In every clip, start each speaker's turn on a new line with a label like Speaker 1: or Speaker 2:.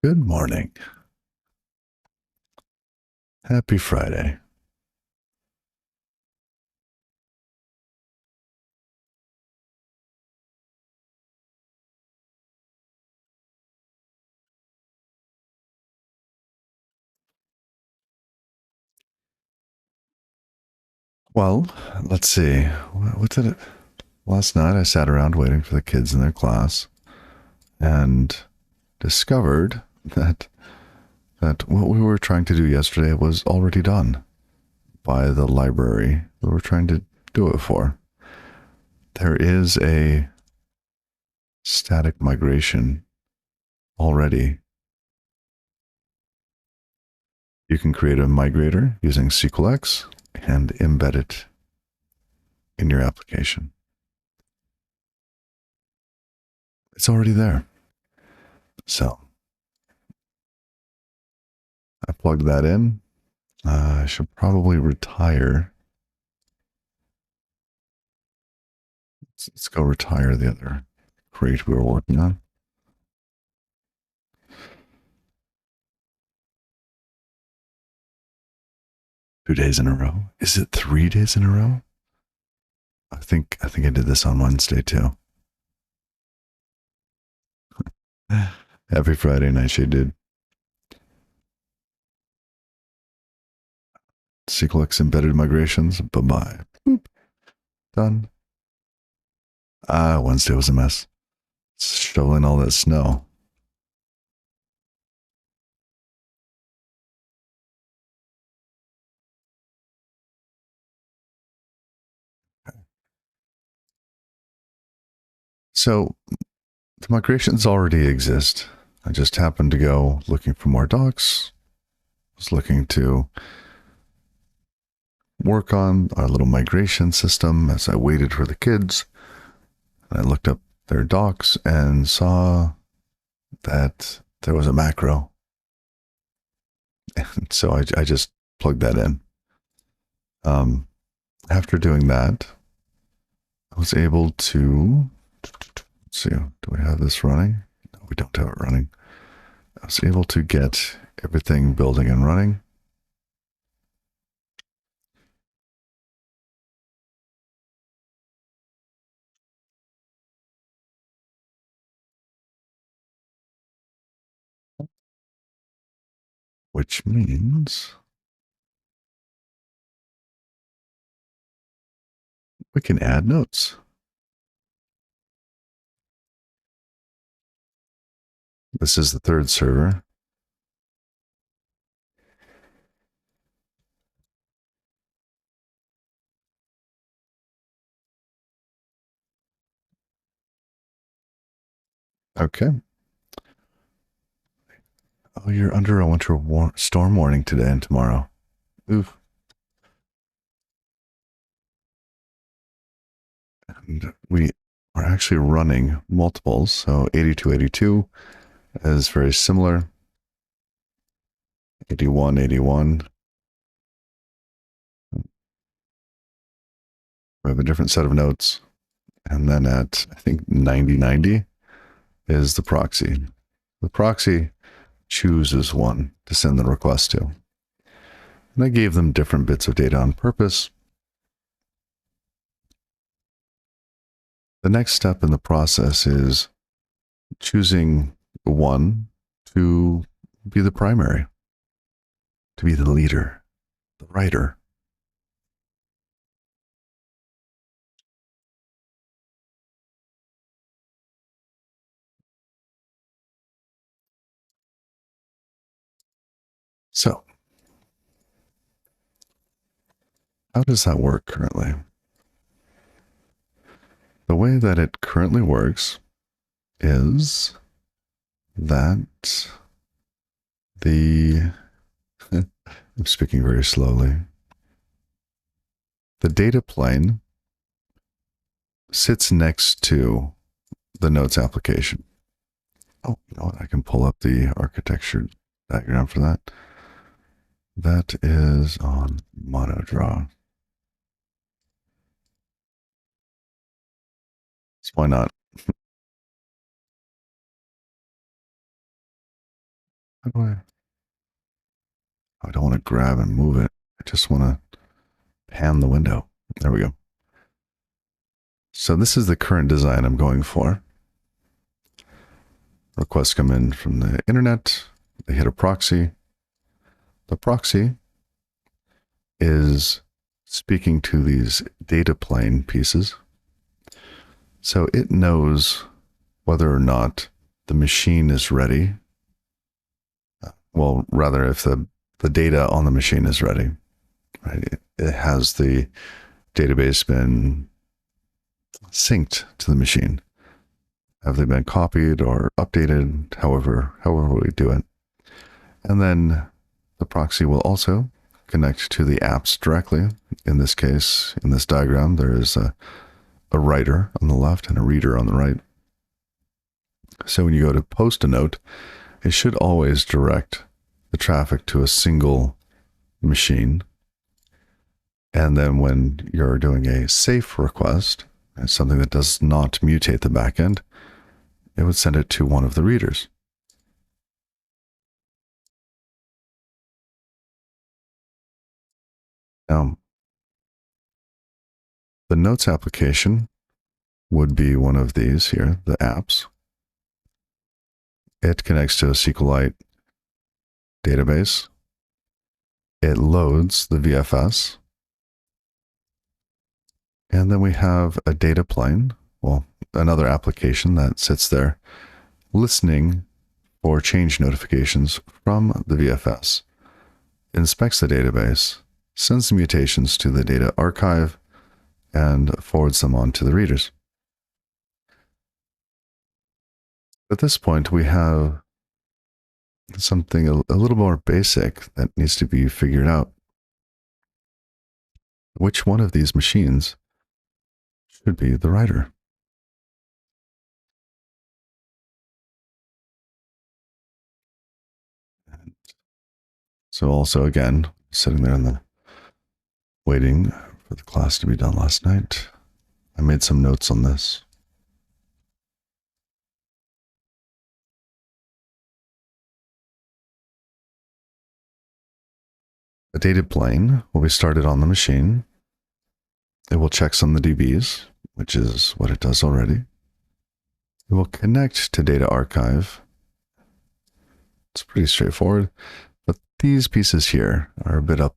Speaker 1: Good morning. Happy Friday. Well, let's see. What did it? Last night I sat around waiting for the kids in their class and discovered that what we were trying to do yesterday was already done by the library we were trying to do it for. There is a static migration already. You can create a migrator using SQLX and embed it in your application. It's already there. So I plugged that in. I should probably retire. Let's go retire the other crate we were working on. Two days in a row. Is it 3 days in a row? I think I did this on Wednesday too. Every Friday night she did. SQLX embedded migrations. Bye-bye. Done. Wednesday was a mess. Shoveling all that snow. So the migrations already exist. I just happened to go looking for more docs. Was looking to work on our little migration system as I waited for the kids. I looked up their docs and saw that there was a macro. And so I just plugged that in. After doing that, I was able to, let's see, do we have this running? No, we don't have it running. I was able to get everything building and running. Which means we can add notes. This is the third server. Okay. Oh, you're under a winter storm warning today and tomorrow. Oof. And we are actually running multiples. So 8282 is very similar. 8181. We have a different set of notes. And then at, I think, 9090 is the proxy. The proxy chooses one to send the request to. And I gave them different bits of data on purpose. The next step in the process is choosing one to be the primary, to be the leader, the writer. So, how does that work currently? The way that it currently works is that I'm speaking very slowly. The data plane sits next to the notes application. Oh, you know what? I can pull up the architecture diagram for that. That is on MonoDraw. So why not? How do I don't want to grab and move it. I just want to pan the window. There we go. So this is the current design I'm going for. Requests come in from the internet. They hit a proxy. The proxy is speaking to these data plane pieces. So it knows whether or not the machine is ready. Well, rather, if the data on the machine is ready, right? It has the database been synced to the machine? Have they been copied or updated? However we do it. And then the proxy will also connect to the apps directly. In this case, in this diagram, there is a writer on the left and a reader on the right. So when you go to post a note, it should always direct the traffic to a single machine. And then when you're doing a safe request, something that does not mutate the backend, it would send it to one of the readers. Now, the Notes application would be one of these here, the apps. It connects to a SQLite database. It loads the VFS. And then we have a data plane, well, another application that sits there listening for change notifications from the VFS, inspects the database, sends the mutations to the data archive, and forwards them on to the readers. At this point, we have something a little more basic that needs to be figured out. Which one of these machines should be the writer? So also, again, sitting there in the waiting for the class to be done last night, I made some notes on this. A data plane will be started on the machine. It will check some of the DBs, which is what it does already. It will connect to data archive. It's pretty straightforward, but these pieces here are a bit up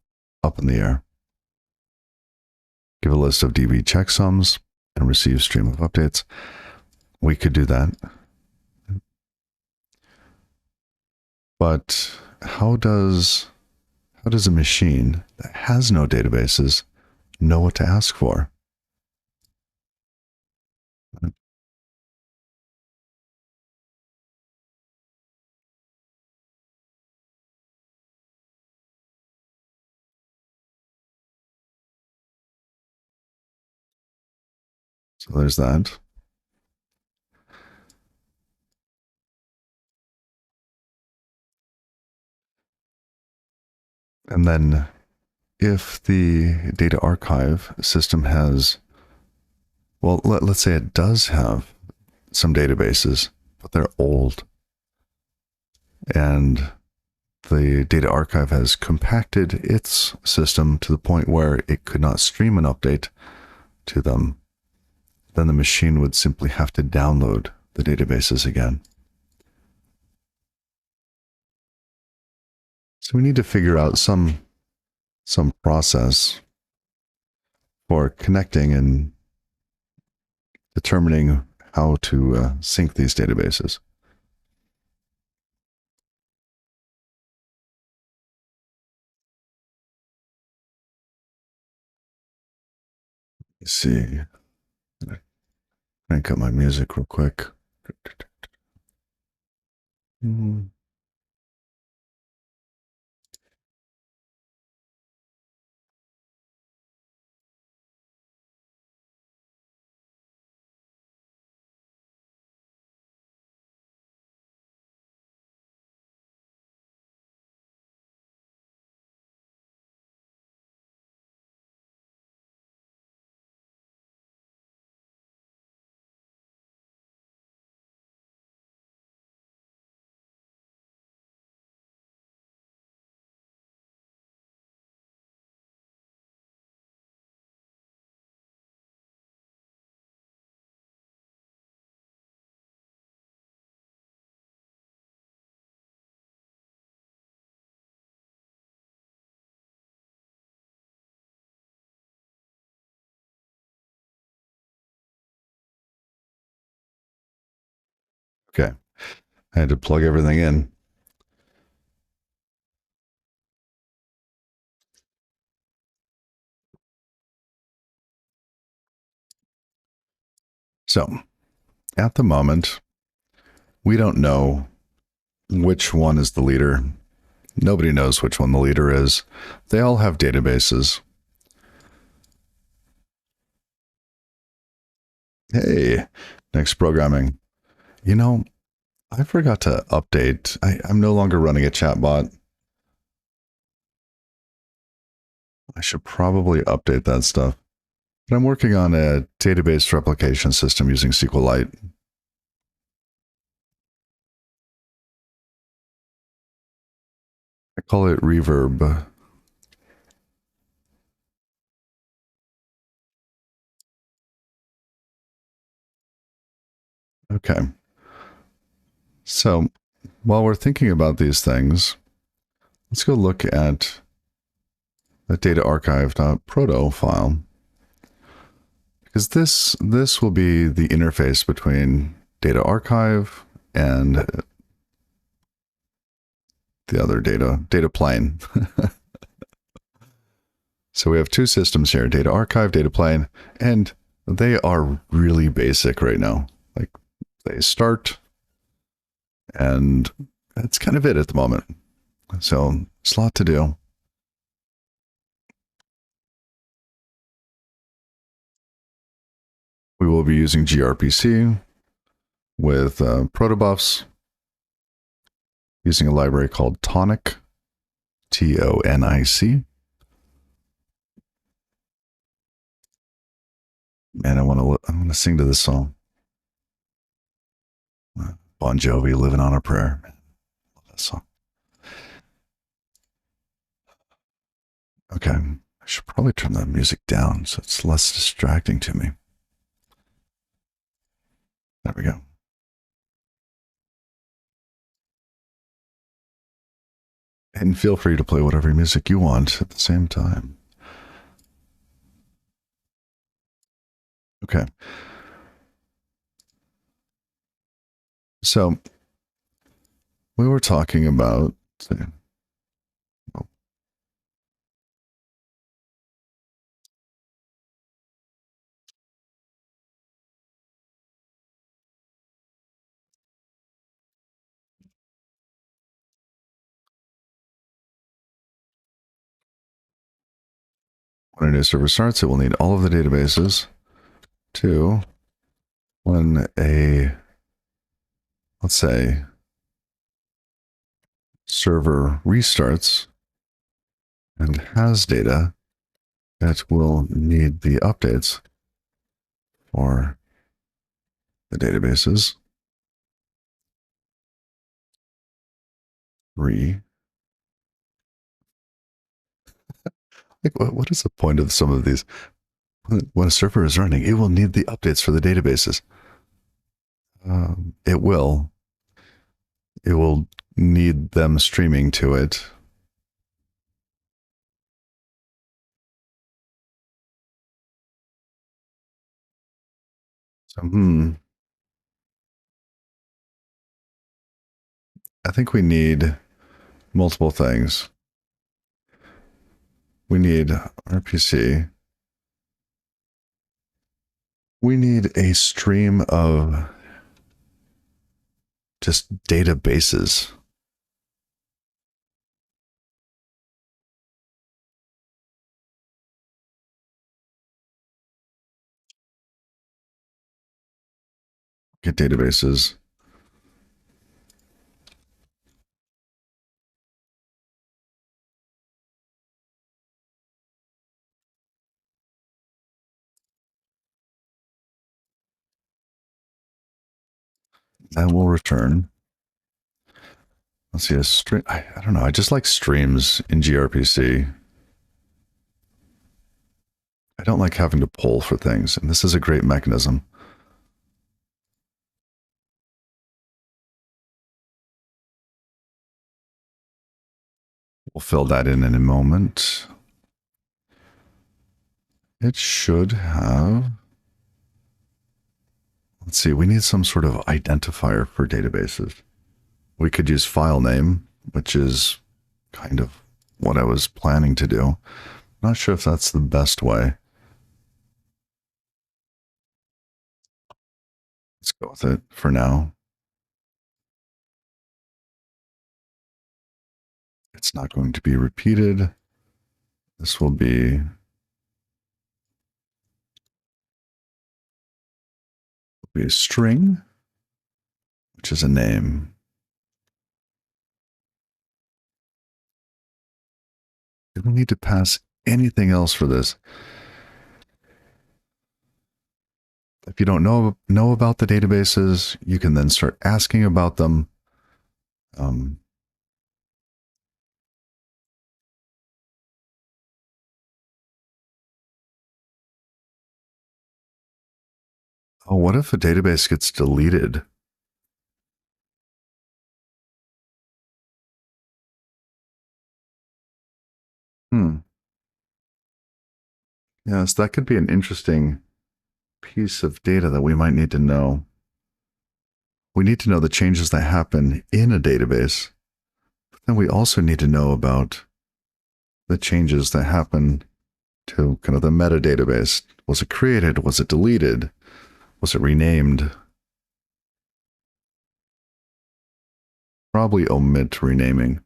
Speaker 1: in the air. Give a list of DB checksums and receive stream of updates. We could do that. But how does a machine that has no databases know what to ask for? So there's that. And then if the data archive system has, well, let's say it does have some databases, but they're old. And the data archive has compacted its system to the point where it could not stream an update to them. Then the machine would simply have to download the databases again. So we need to figure out some process for connecting and determining how to sync these databases. Let's see. Crank up my music real quick. I had to plug everything in. So at the moment, we don't know which one is the leader. Nobody knows which one the leader is. They all have databases. Hey, next programming. You know, I forgot to update. I'm no longer running a chatbot. I should probably update that stuff. But I'm working on a database replication system using SQLite. I call it Reverb. Okay. So while we're thinking about these things, let's go look at the data archive.proto file. Because this will be the interface between data archive and the other data plane. So we have two systems here, data archive, data plane, and they are really basic right now. Like they start, and that's kind of it at the moment. So it's a lot to do. We will be using gRPC with protobufs, using a library called Tonic, Tonic. Man, I want to sing to this song. Bon Jovi, Living on a Prayer. Man, I love that song. Okay, I should probably turn the music down so it's less distracting to me. There we go. And feel free to play whatever music you want at the same time. Okay. So we were talking about when a new server starts, it will need all of the databases. Two, when let's say, server restarts and has data, it will need the updates for the databases. Like, what is the point of some of these? When a server is running, it will need the updates for the databases. It will. It will need them streaming to it. So, I think we need multiple things. We need RPC. We need a stream of just databases. Get databases. That will return. Let's see, a stream. I don't know. I just like streams in gRPC. I don't like having to poll for things, and this is a great mechanism. We'll fill that in a moment. It should have. Let's see, we need some sort of identifier for databases. We could use file name, which is kind of what I was planning to do. Not sure if that's the best way. Let's go with it for now. It's not going to be repeated. This will be a string, which is a name. We don't need to pass anything else for this. If you don't know about the databases, you can then start asking about them. Oh, what if a database gets deleted? Yes, that could be an interesting piece of data that we might need to know. We need to know the changes that happen in a database, but then we also need to know about the changes that happen to kind of the metadatabase. Was it created? Was it deleted? Was it renamed? Probably omit renaming,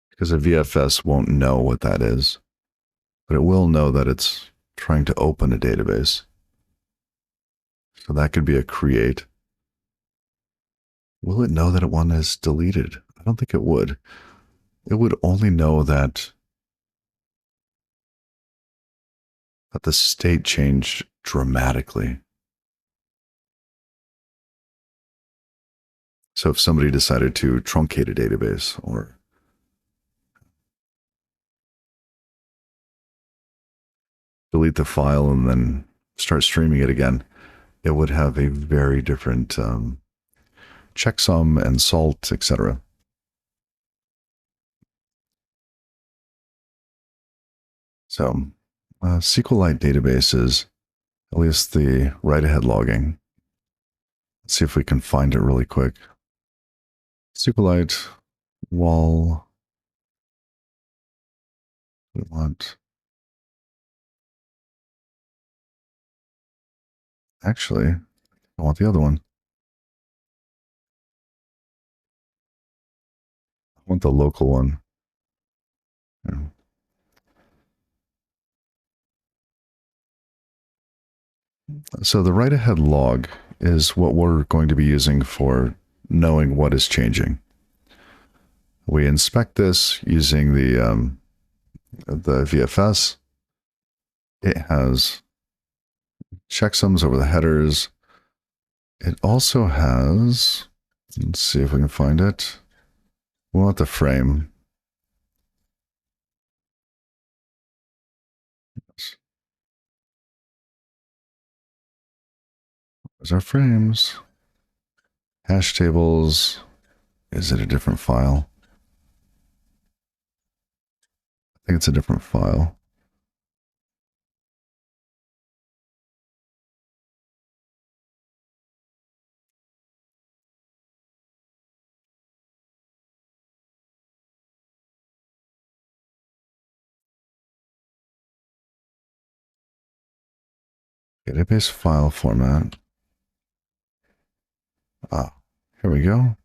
Speaker 1: because a VFS won't know what that is, but it will know that it's trying to open a database. So that could be a create. Will it know that one is deleted? I don't think it would. It would only know that the state changed dramatically. So if somebody decided to truncate a database or delete the file and then start streaming it again, it would have a very different checksum and salt, etc. So SQLite databases, at least the write-ahead logging. Let's see if we can find it really quick. SQLite wall. We want. Actually, I want the other one. I want the local one. Yeah. So the write-ahead log is what we're going to be using for knowing what is changing. We inspect this using the VFS. It has checksums over the headers. It also has, let's see if we can find it. We want the frame. There's our frames. Hash tables. Is it a different file? I think it's a different file. Database file format. Ah, here we go.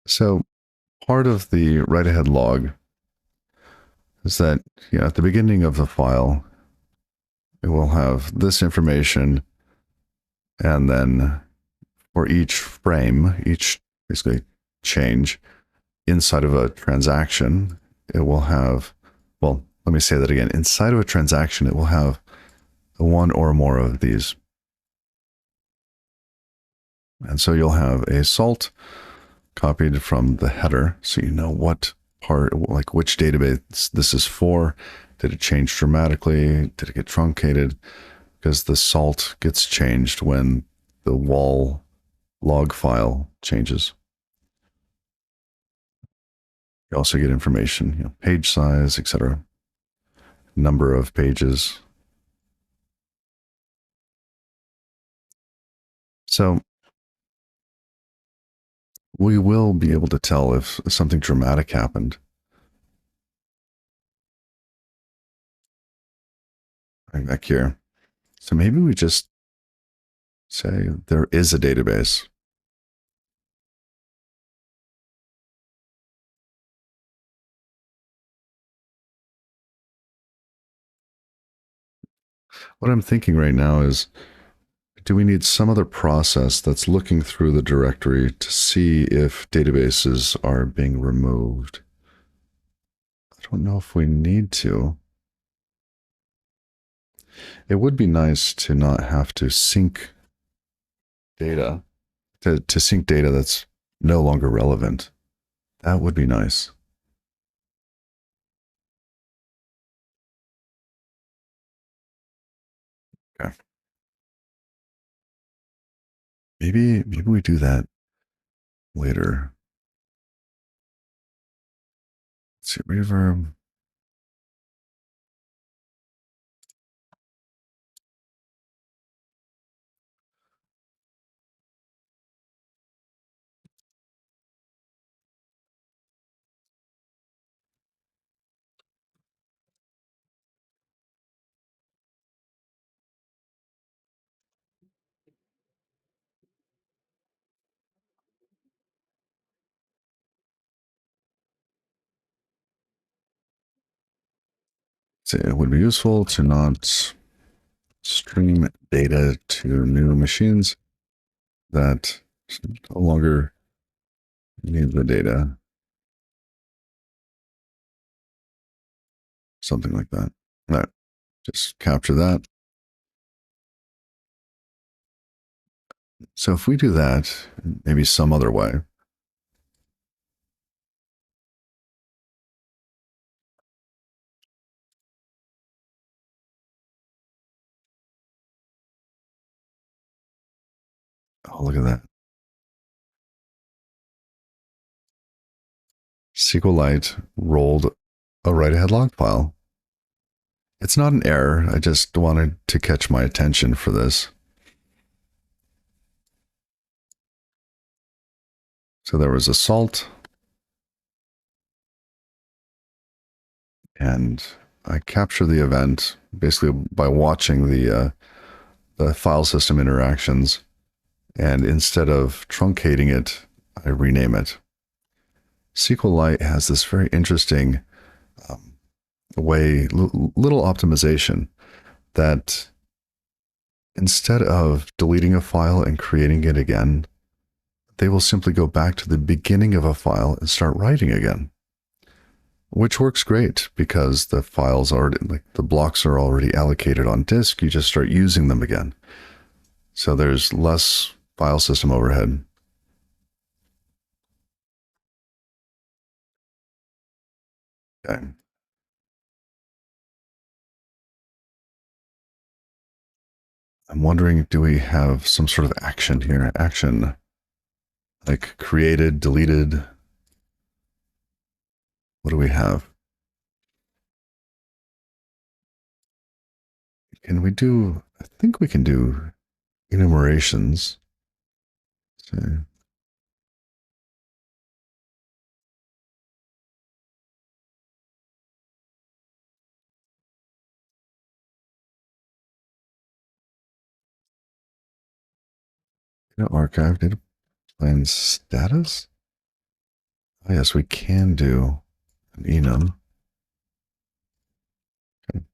Speaker 1: So part of the write-ahead log is that, you know, at the beginning of the file, it will have this information, and then for each frame, each basically change inside of a transaction, it will have, well, let me say that again. Inside of a transaction, it will have one or more of these. And so you'll have a salt copied from the header, so you know what part, like which database this is for. Did it change dramatically? Did it get truncated? Because the salt gets changed when the wall log file changes. You also get information, you know, page size, etc., number of pages. So we will be able to tell if something dramatic happened right back here. So maybe we just say there is a database. What I'm thinking right now is, do we need some other process that's looking through the directory to see if databases are being removed? I don't know if we need to. It would be nice to not have to sync data, to sync data that's no longer relevant. That would be nice. Okay. Maybe we do that later. Let's see, reverb. See, it would be useful to not stream data to new machines that no longer need the data. Something like that. All right, just capture that. So if we do that, maybe some other way. Oh, look at that. SQLite rolled a write ahead log file. It's not an error. I just wanted to catch my attention for this. So there was assault, and I capture the event basically by watching the file system interactions. And instead of truncating it, I rename it. SQLite has this very interesting little optimization that instead of deleting a file and creating it again, they will simply go back to the beginning of a file and start writing again, which works great because the files already, like the blocks are already allocated on disk. You just start using them again. So there's less file system overhead. Okay. I'm wondering, do we have some sort of action here? Action like created, deleted. What do we have? Can we do, I think we can do enumerations. So, data archive, data plan status. Oh, yes, we can do an enum. Okay.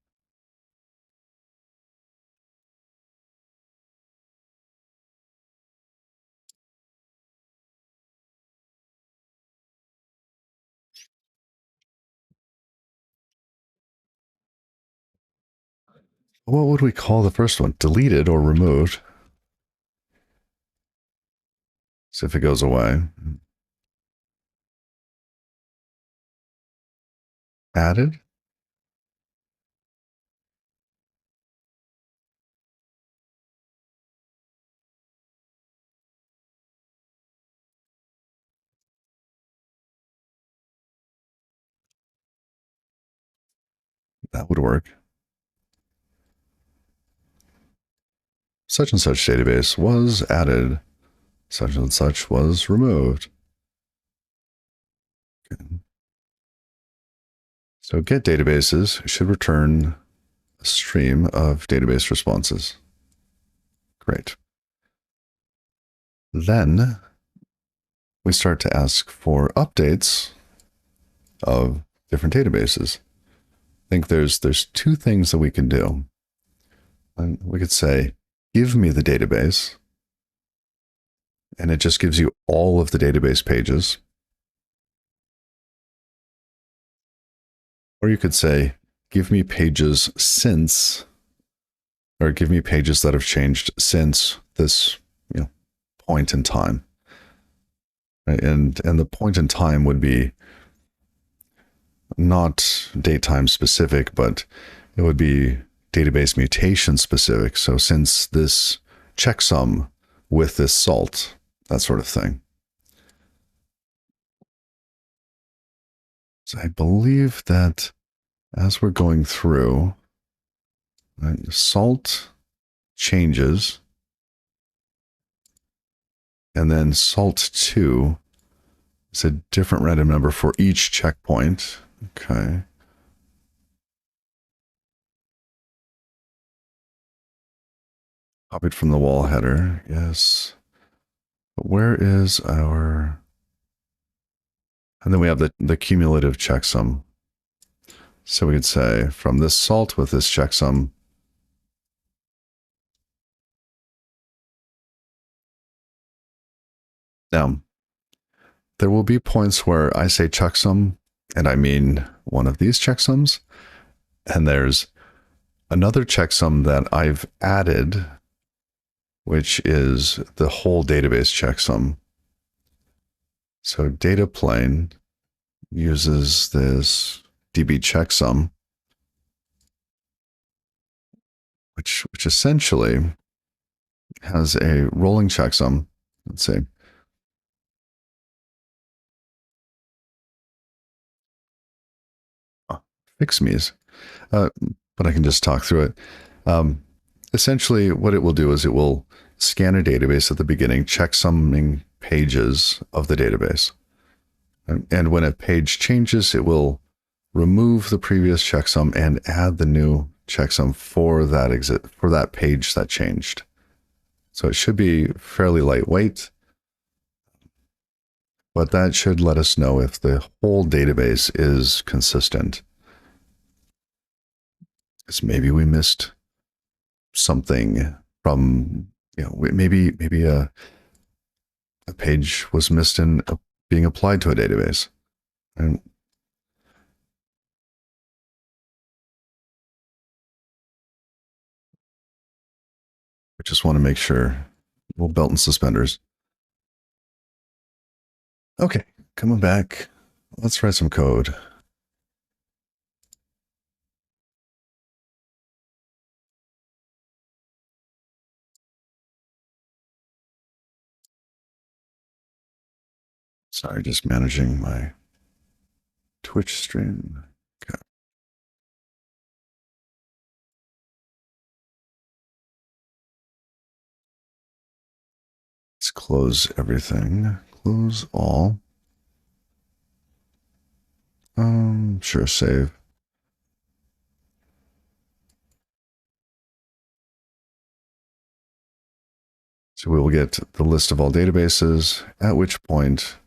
Speaker 1: What would we call the first one? Deleted or removed? So if it goes away. Added? That would work. such and such database was added, such and such was removed. Okay. So get databases should return a stream of database responses. Great. Then we start to ask for updates of different databases. I think there's two things that we can do. And we could say, give me the database, and it just gives you all of the database pages. Or you could say, give me pages since, or give me pages that have changed since this point in time. Right? And the point in time would be not date time specific, but it would be database mutation specific. So since this checksum with this salt, that sort of thing. So I believe that as we're going through, right, salt changes, and then salt 2 is a different random number for each checkpoint. Okay. Copied from the wall header. Yes. But where is our... And then we have the cumulative checksum. So we could say from this salt with this checksum, now, there will be points where I say checksum, and I mean one of these checksums, and there's another checksum that I've added, which is the whole database checksum. So data plane uses this DB checksum, which essentially has a rolling checksum. Let's say fix me's, but I can just talk through it. Essentially, what it will do is it will scan a database at the beginning, checksumming pages of the database. And when a page changes, it will remove the previous checksum and add the new checksum for that page that changed. So it should be fairly lightweight, but that should let us know if the whole database is consistent. Because maybe we missed something from, maybe a page was missed in being applied to a database. And I just want to make sure. Well, belt and suspenders. Okay, coming back. Let's write some code. Sorry, just managing my Twitch stream. Okay. Let's close everything. Close all. Sure, save. So we will get the list of all databases, at which point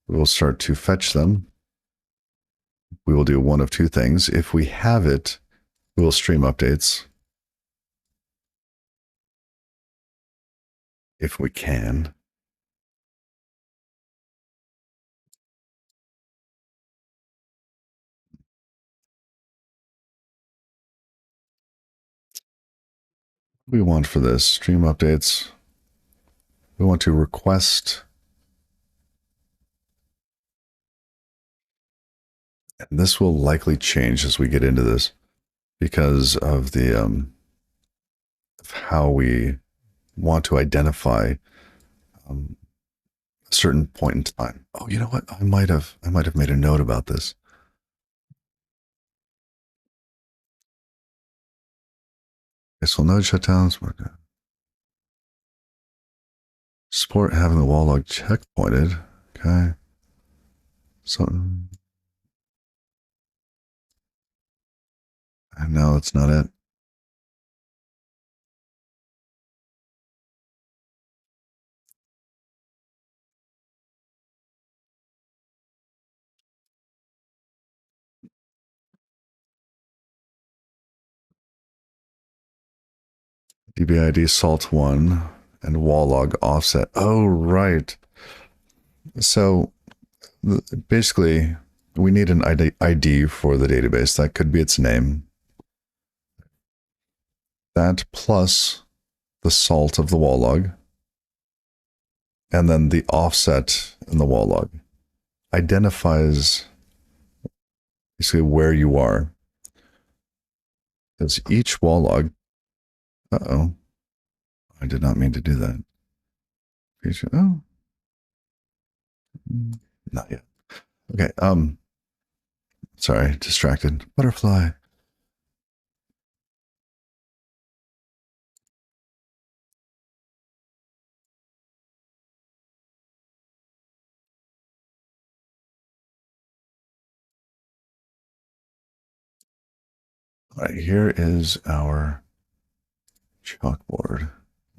Speaker 1: we will start to fetch them. We will do one of two things. If we have it, we will stream updates. If we can. We want for this stream updates, we want to request, and this will likely change as we get into this because of the of how we want to identify a certain point in time. Oh, you know what? I might have made a note about this. Okay, so node shutdowns. Support having the wall log checkpointed. Okay. So, no, that's not it. DBID salt1 and wall log offset. Oh, right. So basically, we need an ID for the database. That could be its name. That plus the salt of the wall log, and then the offset in the wall log identifies basically where you are. Because each wall log, uh-oh, I did not mean to do that. Oh, not yet. Okay, sorry, distracted. Butterfly. All right, here is our chalkboard.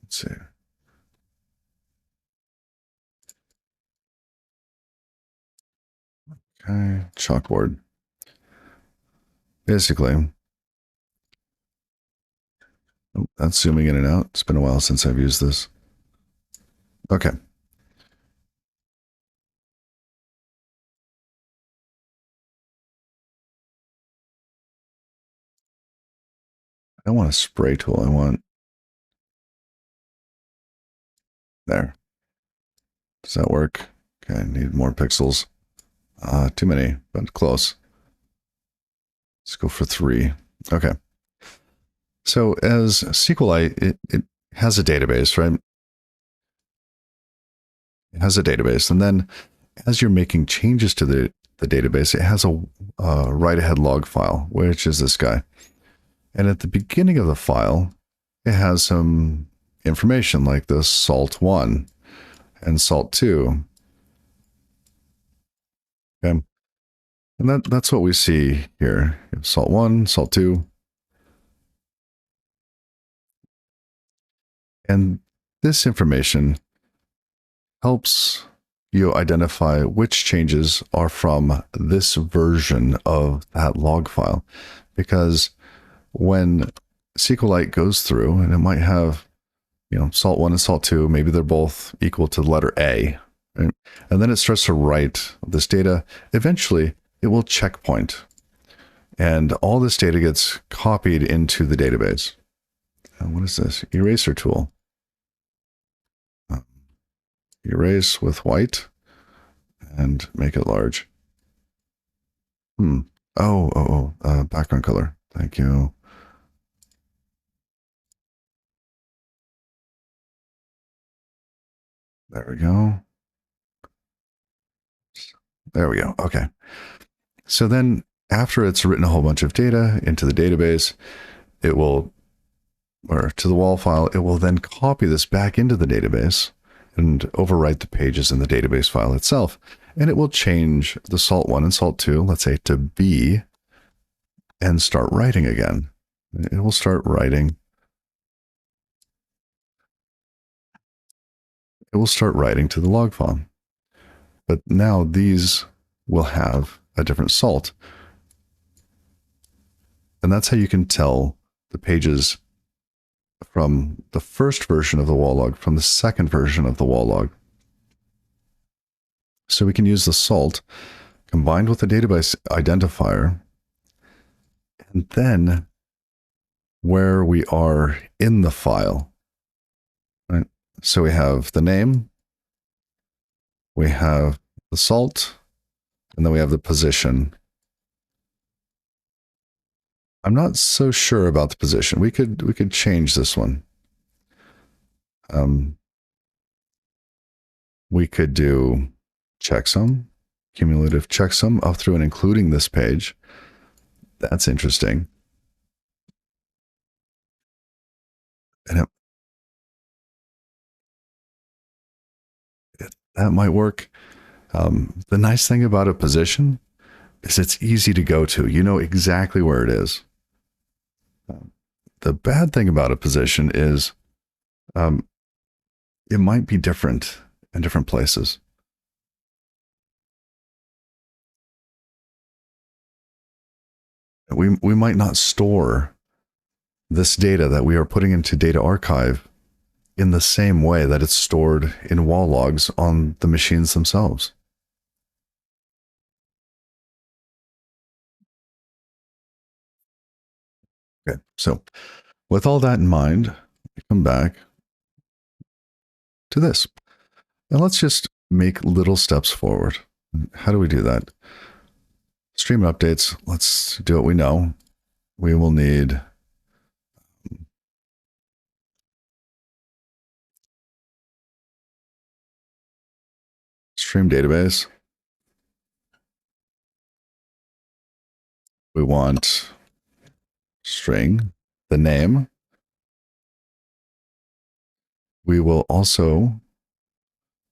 Speaker 1: Let's see. Okay, chalkboard. Basically, oh, that's zooming in and out. It's been a while since I've used this. Okay. I don't want a spray tool. I want there. Does that work? Okay, I need more pixels. Too many, but close. Let's go for 3. Okay. So as SQLite, it has a database, right? It has a database. And then as you're making changes to the database, it has a write-ahead log file, which is this guy. And at the beginning of the file, it has some information like this salt1 and salt2. Okay. And that's what we see here. Salt1, salt2. And this information helps you identify which changes are from this version of that log file. Because when SQLite goes through, and it might have, salt1 and salt2, maybe they're both equal to the letter A, right? And then it starts to write this data. Eventually, it will checkpoint. And all this data gets copied into the database. What is this? Eraser tool. Erase with white and make it large. Background color. Thank you. There we go. There we go. Okay. So then after it's written a whole bunch of data into the database, it will, or to the wall file, it will then copy this back into the database and overwrite the pages in the database file itself. And it will change the salt1 and salt2, let's say, to B, and start writing again. It will start writing. It will start writing to the log file. But now these will have a different salt. And that's how you can tell the pages from the first version of the wall log from the second version of the wall log. So we can use the salt combined with the database identifier, and then where we are in the file. Right? So we have the name, we have the salt, and then we have the position. I'm not so sure about the position. We could change this one. We could do checksum, cumulative checksum up through and including this page. That's interesting. And That might work. The nice thing about a position is it's easy to go to. You know exactly where it is. The bad thing about a position is um, it might be different in different places. We might not store this data that we are putting into data archive in the same way that it's stored in wall logs on the machines themselves. Okay, so with all that in mind, we come back to this. And let's just make little steps forward. How do we do that? Stream updates. Let's do what we know. We will need stream database. We want string, the name. We will also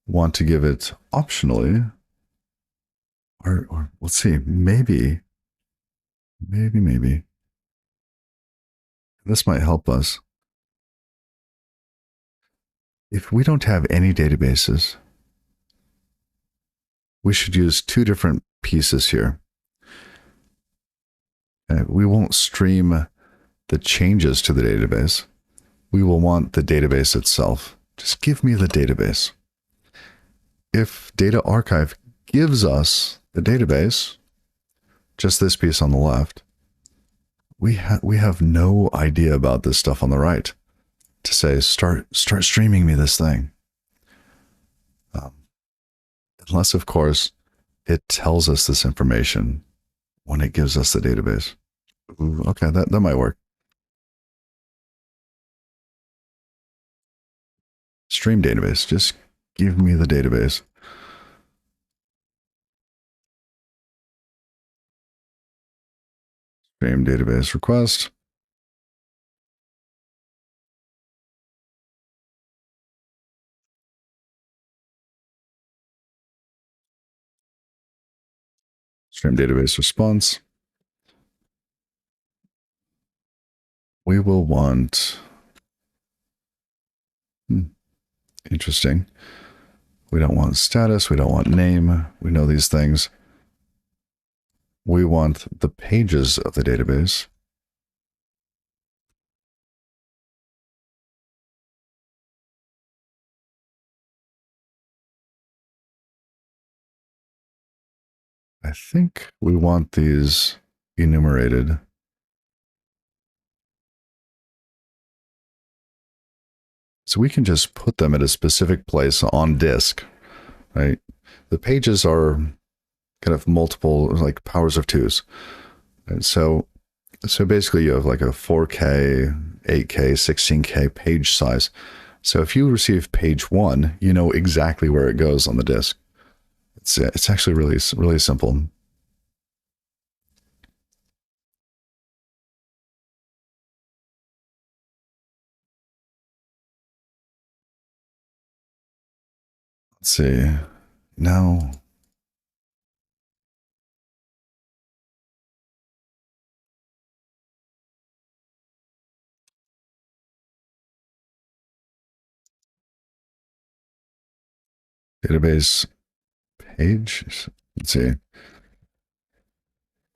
Speaker 1: want to give it optionally, or let's see, maybe this might help us. If we don't have any databases, we should use two different pieces here. We won't stream the changes to the database. We will want the database itself. Just give me the database. If Data Archive gives us the database, just this piece on the left, we have no idea about this stuff on the right to say, start streaming me this thing. Unless, of course, it tells us this information when it gives us the database. Ooh, okay, that might work. Stream database, just give me the database. Stream database request. Stream database response. We will want, interesting. We don't want status. We don't want name. We know these things. We want the pages of the database. I think we want these enumerated. So we can just put them at a specific place on disk, right? The pages are kind of multiple, like powers of twos. And so basically you have like a 4K, 8K, 16K page size. So if you receive page 1, you know exactly where it goes on the disk. It's actually really simple. Let's see. Now, database page. Let's see.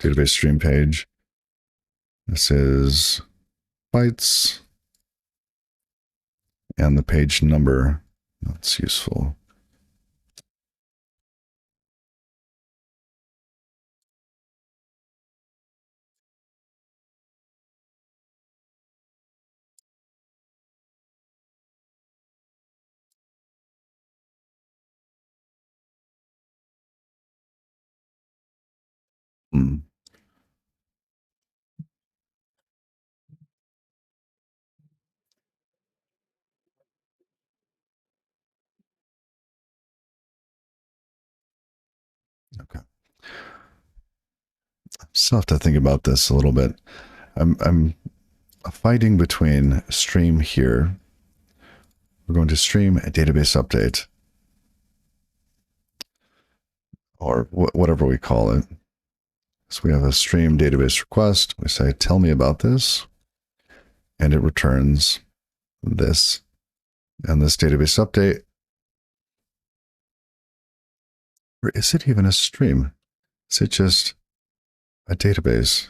Speaker 1: Database stream page. This is bytes. And the page number. That's useful. Hmm. Okay. Still have to think about this a little bit. I'm fighting between stream here. We're going to stream a database update. or whatever we call it. So we have a stream database request. We say, tell me about this. And it returns this. And this database update. Or is it even a stream? Is it just a database?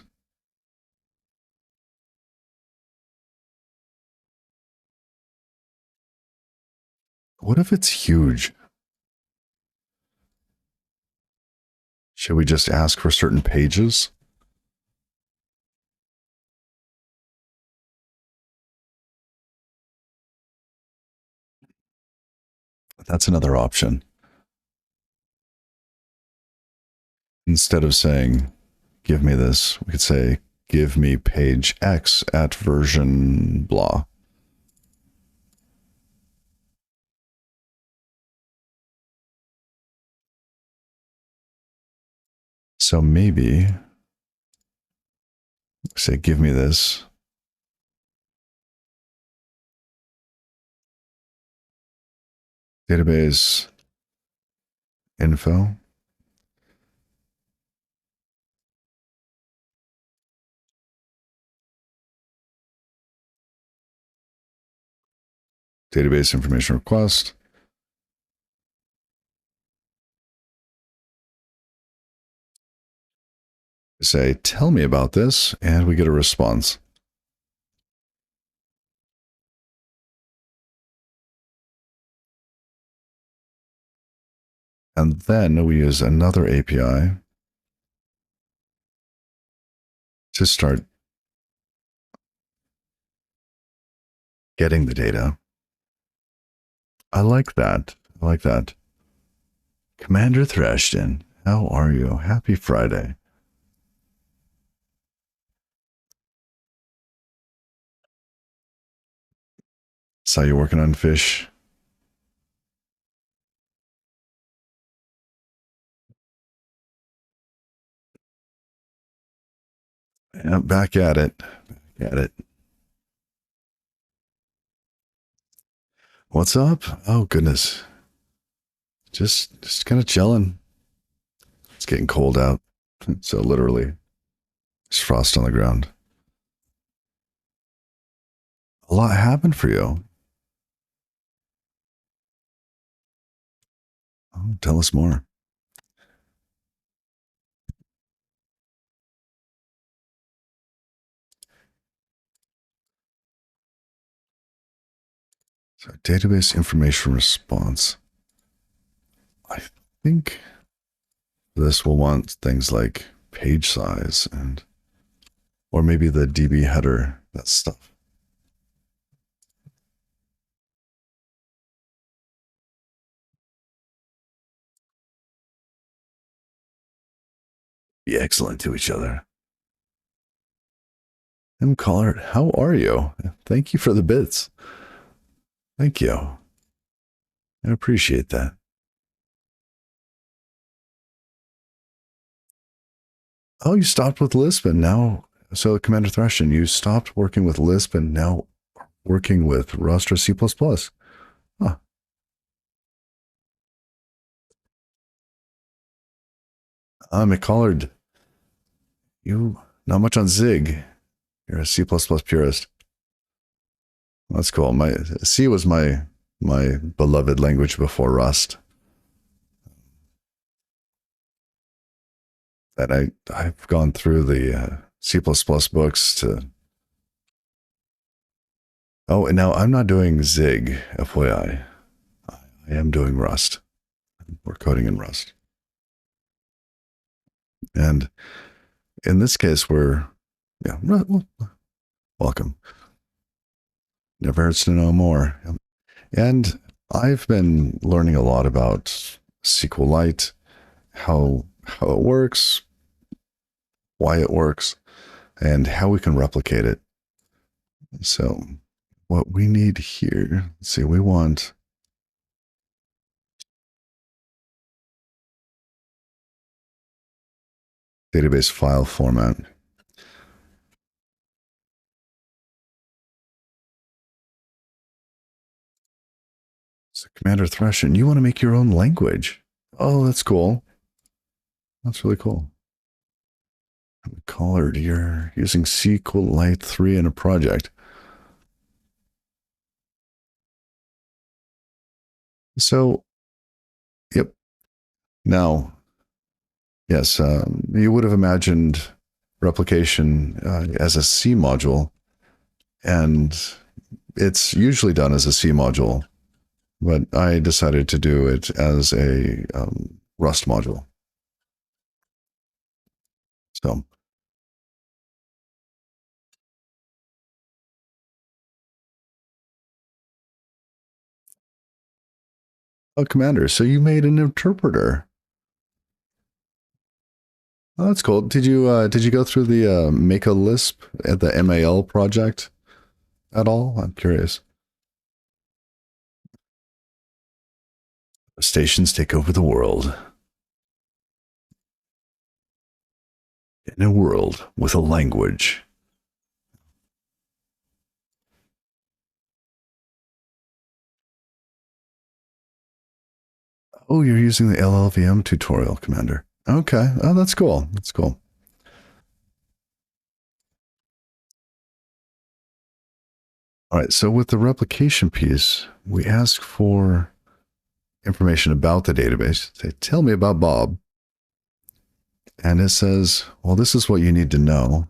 Speaker 1: What if it's huge? Should we just ask for certain pages? That's another option. Instead of saying, give me this, we could say, give me page X at version blah. So maybe say, give me this. Database info. Database information request. Say, tell me about this, and we get a response. And then we use another API to start getting the data. I like that. I like that. Commander Thrashton, how are you? Happy Friday. Saw you working on fish. Yeah, back at it. Back at it. What's up? Oh, goodness. Just kind of chilling. It's getting cold out. So literally, there's frost on the ground. A lot happened for you. Oh, tell us more. So database information response. I think this will want things like page size and, or maybe the DB header, that stuff. Be excellent to each other. M. Collard, how are you? Thank you for the bits. Thank you. I appreciate that. Oh, you stopped with Lisp and now, so Commander Thrashton, you stopped working with Lisp and now working with Rust or C++. Huh. McCollard, you not much on Zig. You're a C++ purist. That's cool. My C was my beloved language before Rust. And I've gone through the C++ books to. Oh, and now I'm not doing Zig, FYI. I am doing Rust. We're coding in Rust. And in this case, yeah, well, welcome. Never hurts to know more. And I've been learning a lot about SQLite, how it works, why it works, and how we can replicate it. So what we need here, let's see, we want database file format. So Commander Thrashton, you want to make your own language. Oh, that's cool. That's really cool. Collard, you're using SQLite 3 in a project. So, yep. Now, yes, you would have imagined replication as a C module, and it's usually done as a C module, but I decided to do it as a Rust module. So, oh, Commander, so you made an interpreter. Oh, that's cool. Did you go through the Make a Lisp at the MAL project at all? I'm curious. Stations take over the world. In a world with a language. Oh, you're using the LLVM tutorial, Commander. Okay. Oh, that's cool. That's cool. All right. So with the replication piece, we ask for information about the database. Say, tell me about Bob. And it says, well, this is what you need to know.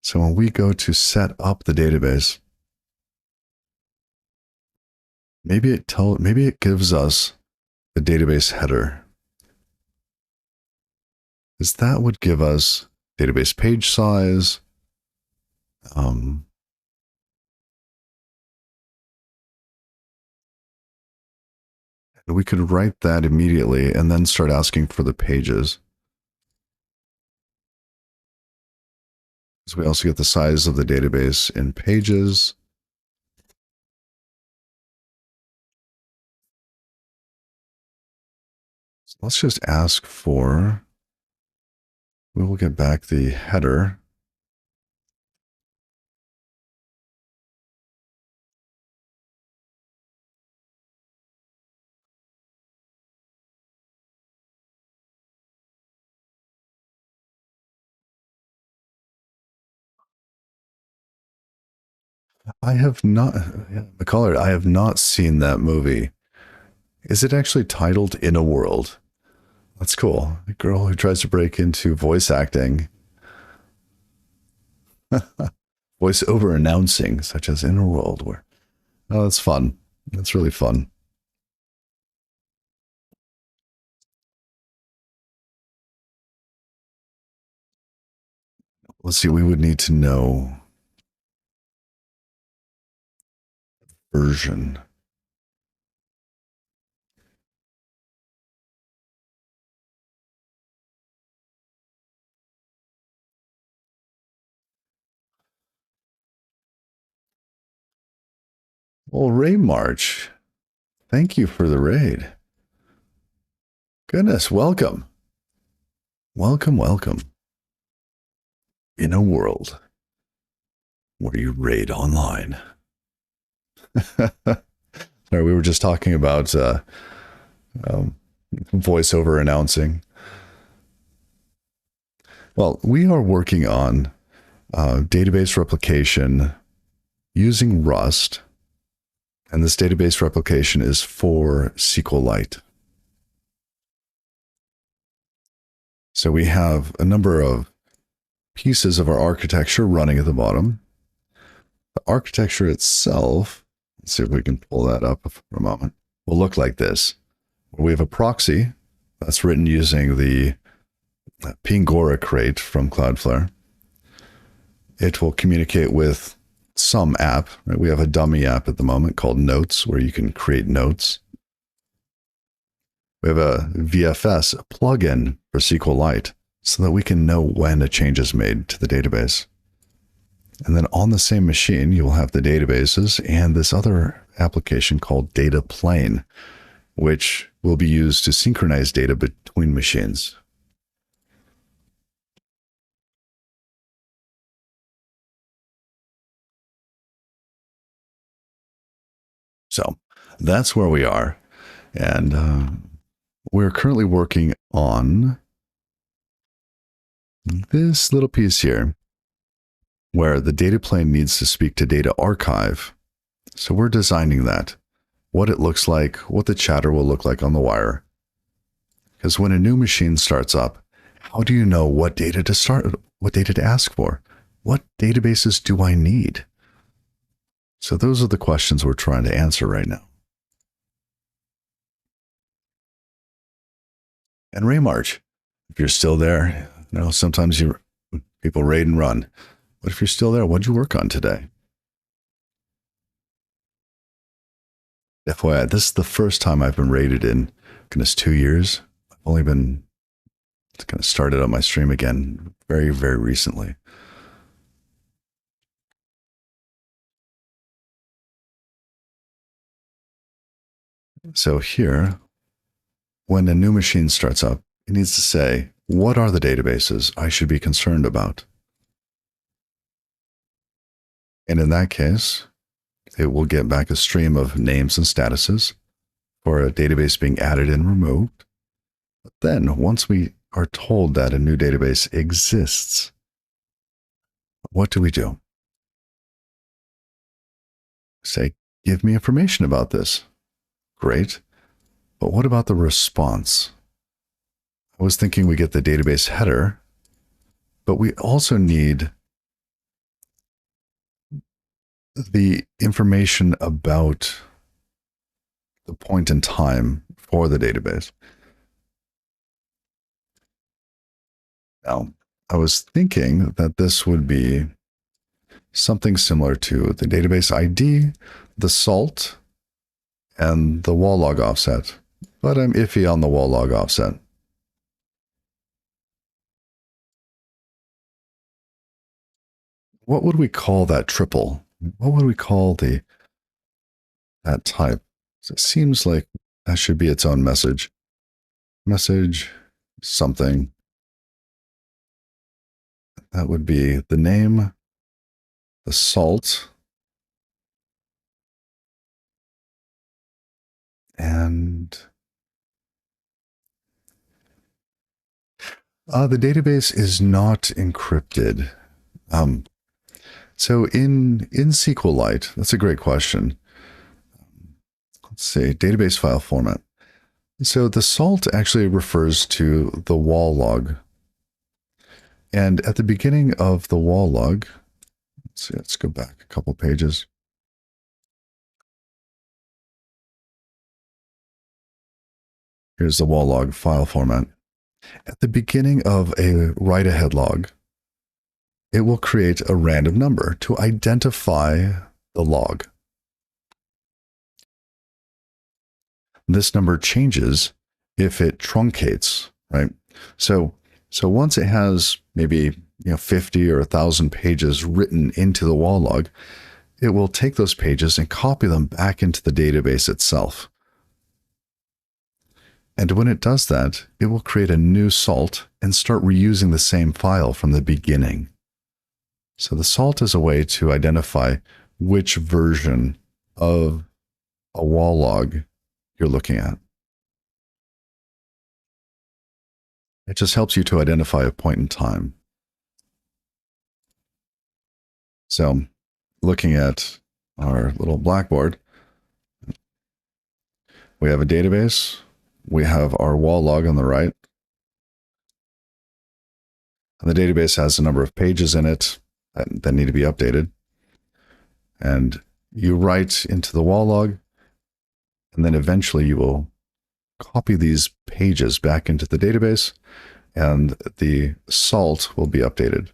Speaker 1: So when we go to set up the database, maybe it gives us the database header. Because that would give us database page size. And we could write that immediately and then start asking for the pages. So we also get the size of the database in pages. So let's just ask for, we will get back the header. I have not, McCullough, I have not seen that movie. Is it actually titled In a World? That's cool. A girl who tries to break into voice acting, voice over announcing, such as In a World where, oh, that's fun. That's really fun. Let's see, we would need to know version. Well, Ray March, thank you for the raid. Goodness, welcome. Welcome, welcome. In a world where you raid online. Sorry, we were just talking about voiceover announcing. Well, we are working on database replication using Rust, and this database replication is for SQLite. So we have a number of pieces of our architecture running at the bottom. The architecture itself, let's see if we can pull that up for a moment, will look like this. We have a proxy that's written using the Pingora crate from Cloudflare. It will communicate with some app. Right? We have a dummy app at the moment called Notes, where you can create notes. We have a VFS, a plugin for SQLite, so that we can know when a change is made to the database. And then on the same machine, you will have the databases and this other application called Data Plane, which will be used to synchronize data between machines. So that's where we are. And we're currently working on this little piece here, where the data plane needs to speak to data archive. So we're designing that, what it looks like, what the chatter will look like on the wire. Because when a new machine starts up, how do you know what data to start, what data to ask for? What databases do I need? So those are the questions we're trying to answer right now. And Raymarch, if you're still there, you know, sometimes people raid and run. But if you're still there, what'd you work on today? FYI, this is the first time I've been rated in, goodness, 2 years. I've only been kind of started on my stream again very, very recently. So here, when a new machine starts up, it needs to say, what are the databases I should be concerned about? And in that case, it will get back a stream of names and statuses for a database being added and removed. But then once we are told that a new database exists, what do we do? Say, give me information about this. Great. But what about the response? I was thinking we get the database header, but we also need the information about the point in time for the database. Now, I was thinking that this would be something similar to the database ID, the salt, and the wall log offset, but I'm iffy on the wall log offset. What would we call that triple? What would we call that type? So it seems like that should be its own message. Message something. That would be the name, the salt, and the database is not encrypted. So in SQLite, that's a great question. Let's see, database file format. So the salt actually refers to the wall log. And at the beginning of the wall log, let's go back a couple pages. Here's the wall log file format. At the beginning of a write-ahead log, it will create a random number to identify the log. This number changes if it truncates, right? So once it has maybe 50 or 1,000 pages written into the wall log, it will take those pages and copy them back into the database itself. And when it does that, it will create a new salt and start reusing the same file from the beginning. So the salt is a way to identify which version of a wall log you're looking at. It just helps you to identify a point in time. So looking at our little blackboard, we have a database. We have our wall log on the right. And the database has a number of pages in it that need to be updated. And you write into the wall log, and then eventually you will copy these pages back into the database, and the salt will be updated.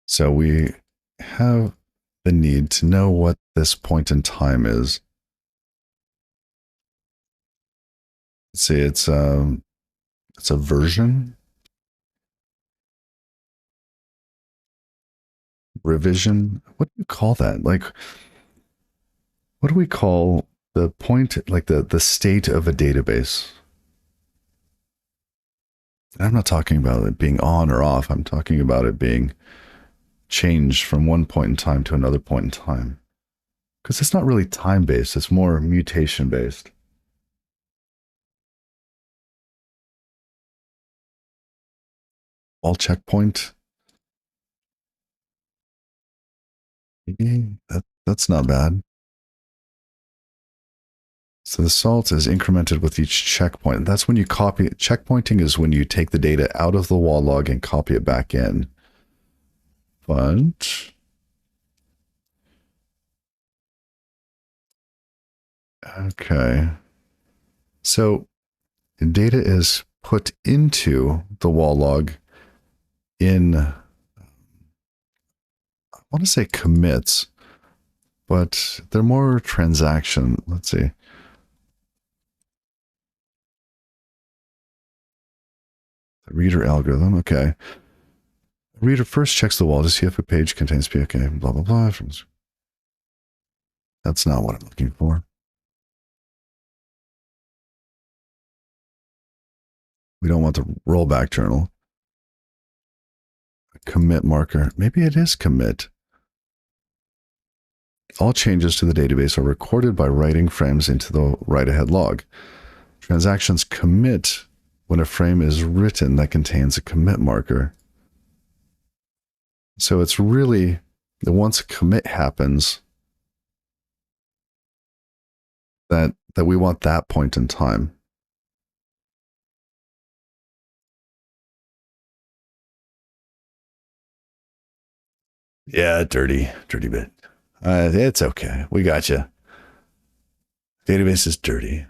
Speaker 1: So we have the need to know what this point in time is. Let's see, it's a version, revision. What do you call that? Like, what do we call the point, like the state of a database? I'm not talking about it being on or off. I'm talking about it being changed from one point in time to another point in time. because it's not really time based, it's more mutation based. All checkpoint. Maybe that's not bad. So the salt is incremented with each checkpoint. That's when you copy it. Checkpointing is when you take the data out of the wall log and copy it back in. But okay. So data is put into the wall log in, I want to say commits, but they're more transaction. Let's see. The reader algorithm. Okay. The reader first checks the wall to see if a page contains PK, blah, blah, blah. That's not what I'm looking for. We don't want the rollback journal. A commit marker. Maybe it is commit. All changes to the database are recorded by writing frames into the write-ahead log. Transactions commit when a frame is written that contains a commit marker. So it's really, once a commit happens, that we want that point in time. Yeah, dirty bit. It's okay. We got you. Database is dirty.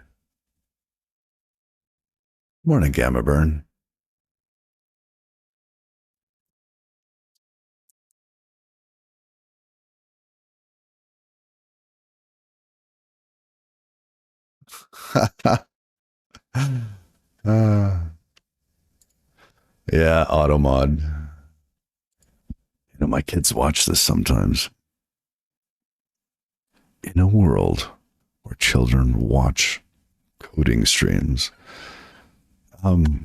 Speaker 1: Morning, Gamma Burn. Yeah, AutoMod. You know, my kids watch this sometimes. In a world where children watch coding streams, AutoMod,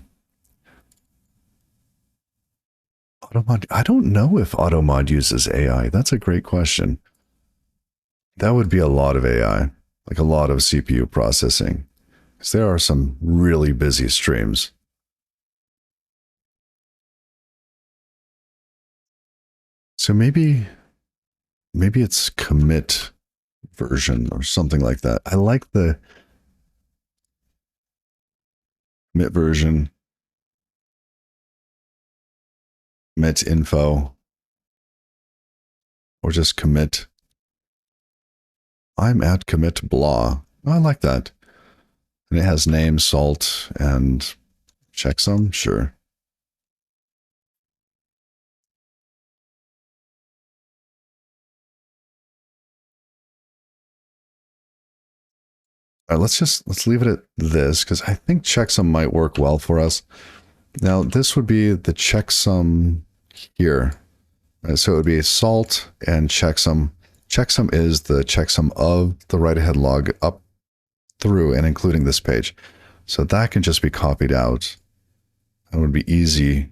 Speaker 1: I don't know if AutoMod uses AI. That's a great question. That would be a lot of AI, like a lot of CPU processing, because there are some really busy streams. So maybe it's commit version or something like that. I like the commit version, commit info, or just commit. I'm at commit blah. Oh, I like that. And it has name, salt, and checksum. Sure. All right, let's leave it at this because I think checksum might work well for us. Now this would be the checksum here. Right, so it would be salt and checksum. Checksum is the checksum of the write-ahead log up through and including this page. So that can just be copied out. It would be easy.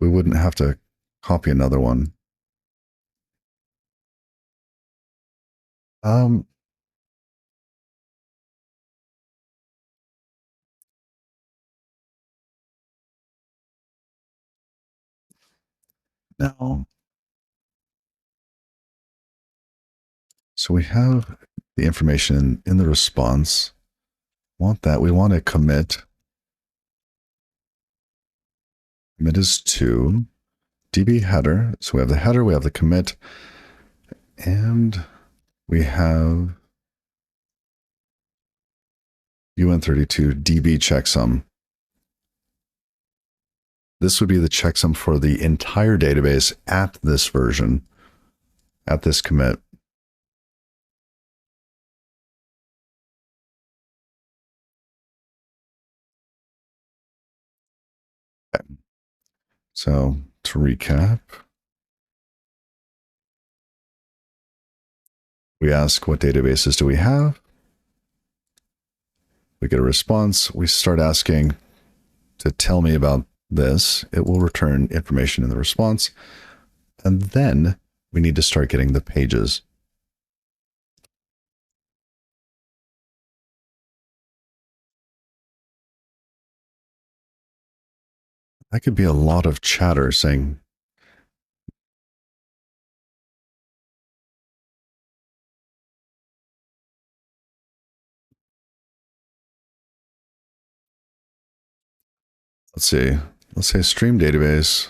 Speaker 1: We wouldn't have to copy another one. Now, so we have the information in the response. Want that. We want to commit. Commit is 2. DB header. So we have the header, we have the commit, and we have UN32 DB checksum. This would be the checksum for the entire database at this version, at this commit. Okay. So to recap, we ask what databases do we have? We get a response. We start asking to tell me about this. It will return information in the response. And then we need to start getting the pages. That could be a lot of chatter saying, let's see, let's say stream database.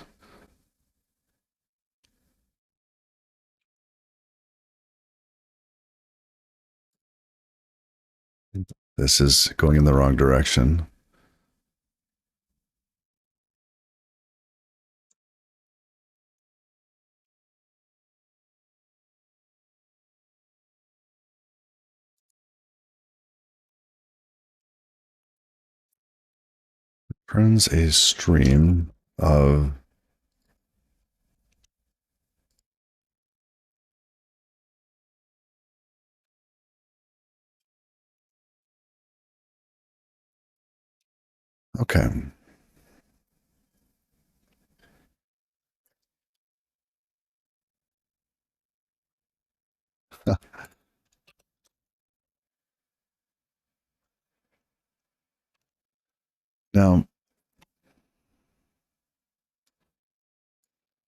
Speaker 1: This is going in the wrong direction. Returns a stream of okay. Now,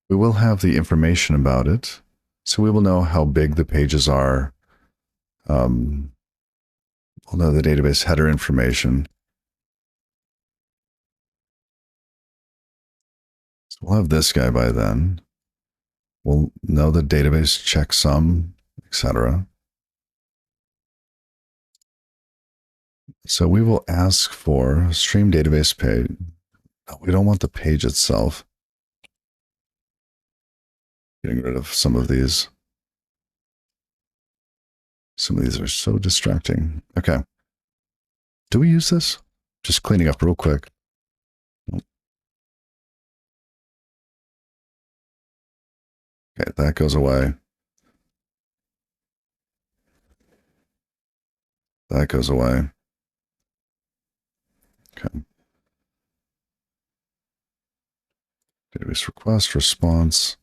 Speaker 1: we will have the information about it. So we will know how big the pages are. We'll know the database header information. So we'll have this guy by then. We'll know the database checksum, etc. So we will ask for stream database page. We don't want the page itself. Getting rid of some of these. Some of these are so distracting. Okay. Do we use this? Just cleaning up real quick. Okay, that goes away. That goes away. Okay. Database request, response.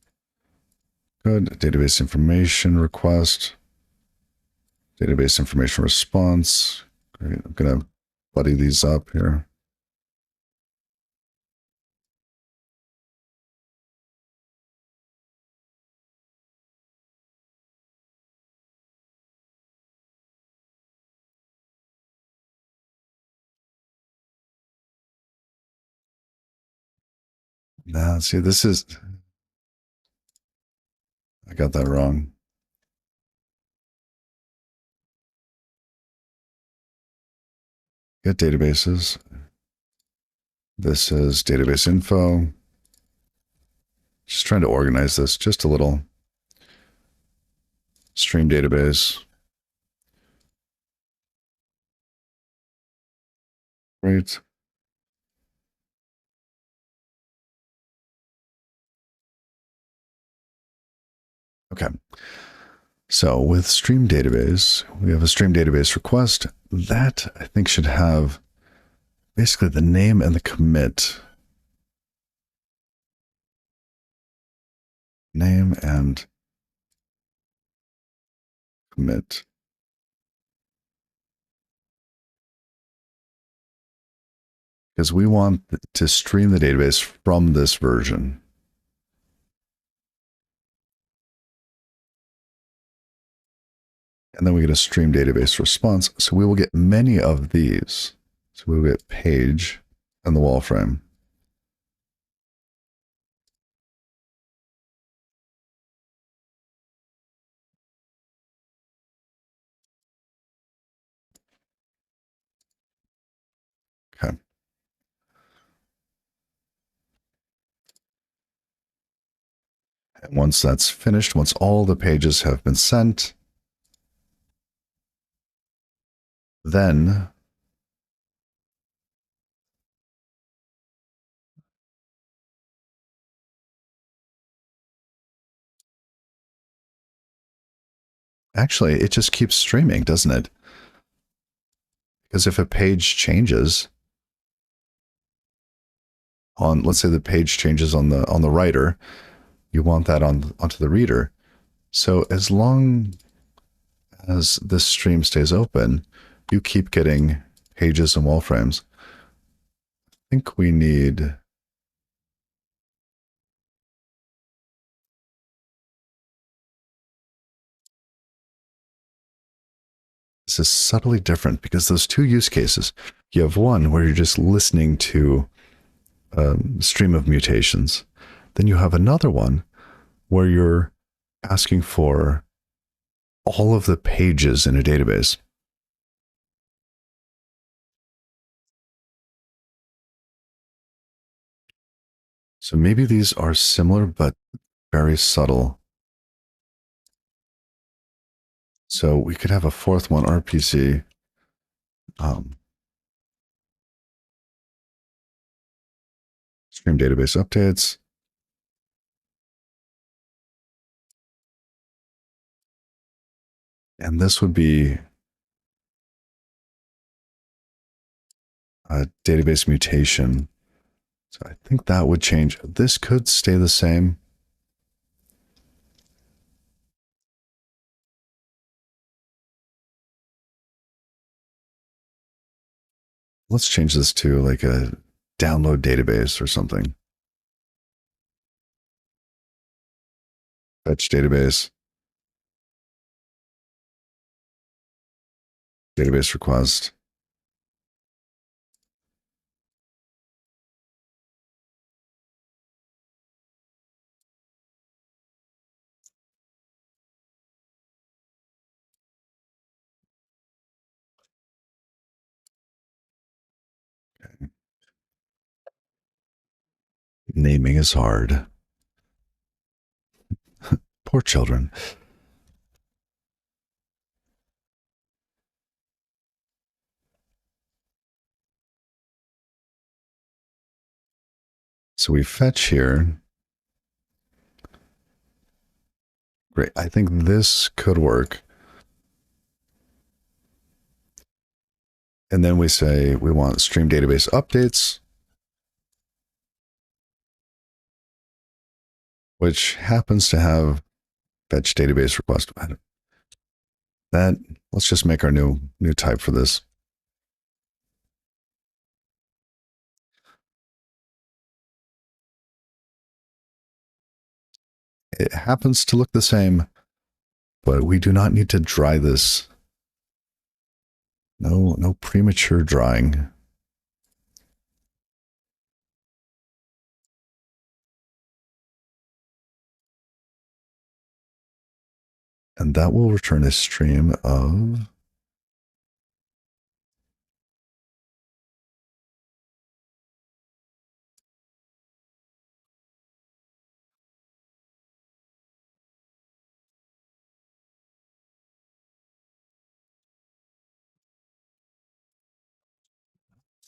Speaker 1: Good. Database information request. Database information response. Great. I'm going to buddy these up here. Now, see, this is, I got that wrong. Get databases. This is database info. Just trying to organize this just a little. Stream database. Great. Okay. So with stream database, we have a stream database request. That I think should have basically the name and the commit. Name and commit. Because we want to stream the database from this version. And then we get a stream database response. So we will get many of these. So we will get page and the wall frame. Okay. And once that's finished, once all the pages have been sent, then actually it just keeps streaming, doesn't it? Because if a page changes on, let's say the page changes on the writer, you want that onto the reader. So as long as this stream stays open, you keep getting pages and wall frames. I think we need this is subtly different because those two use cases, you have one where you're just listening to a stream of mutations. Then you have another one where you're asking for all of the pages in a database. So maybe these are similar, but very subtle. So we could have a fourth one, RPC. Stream database updates. And this would be a database mutation. So I think that would change. This could stay the same. Let's change this to like a download database or something. Fetch database. Database request. Okay. Naming is hard. Poor children. So we fetch here. Great. I think this could work. And then we say we want stream database updates, which happens to have fetch database request. That, let's just make our new type for this. It happens to look the same, but we do not need to dry this. No premature drying. And that will return a stream of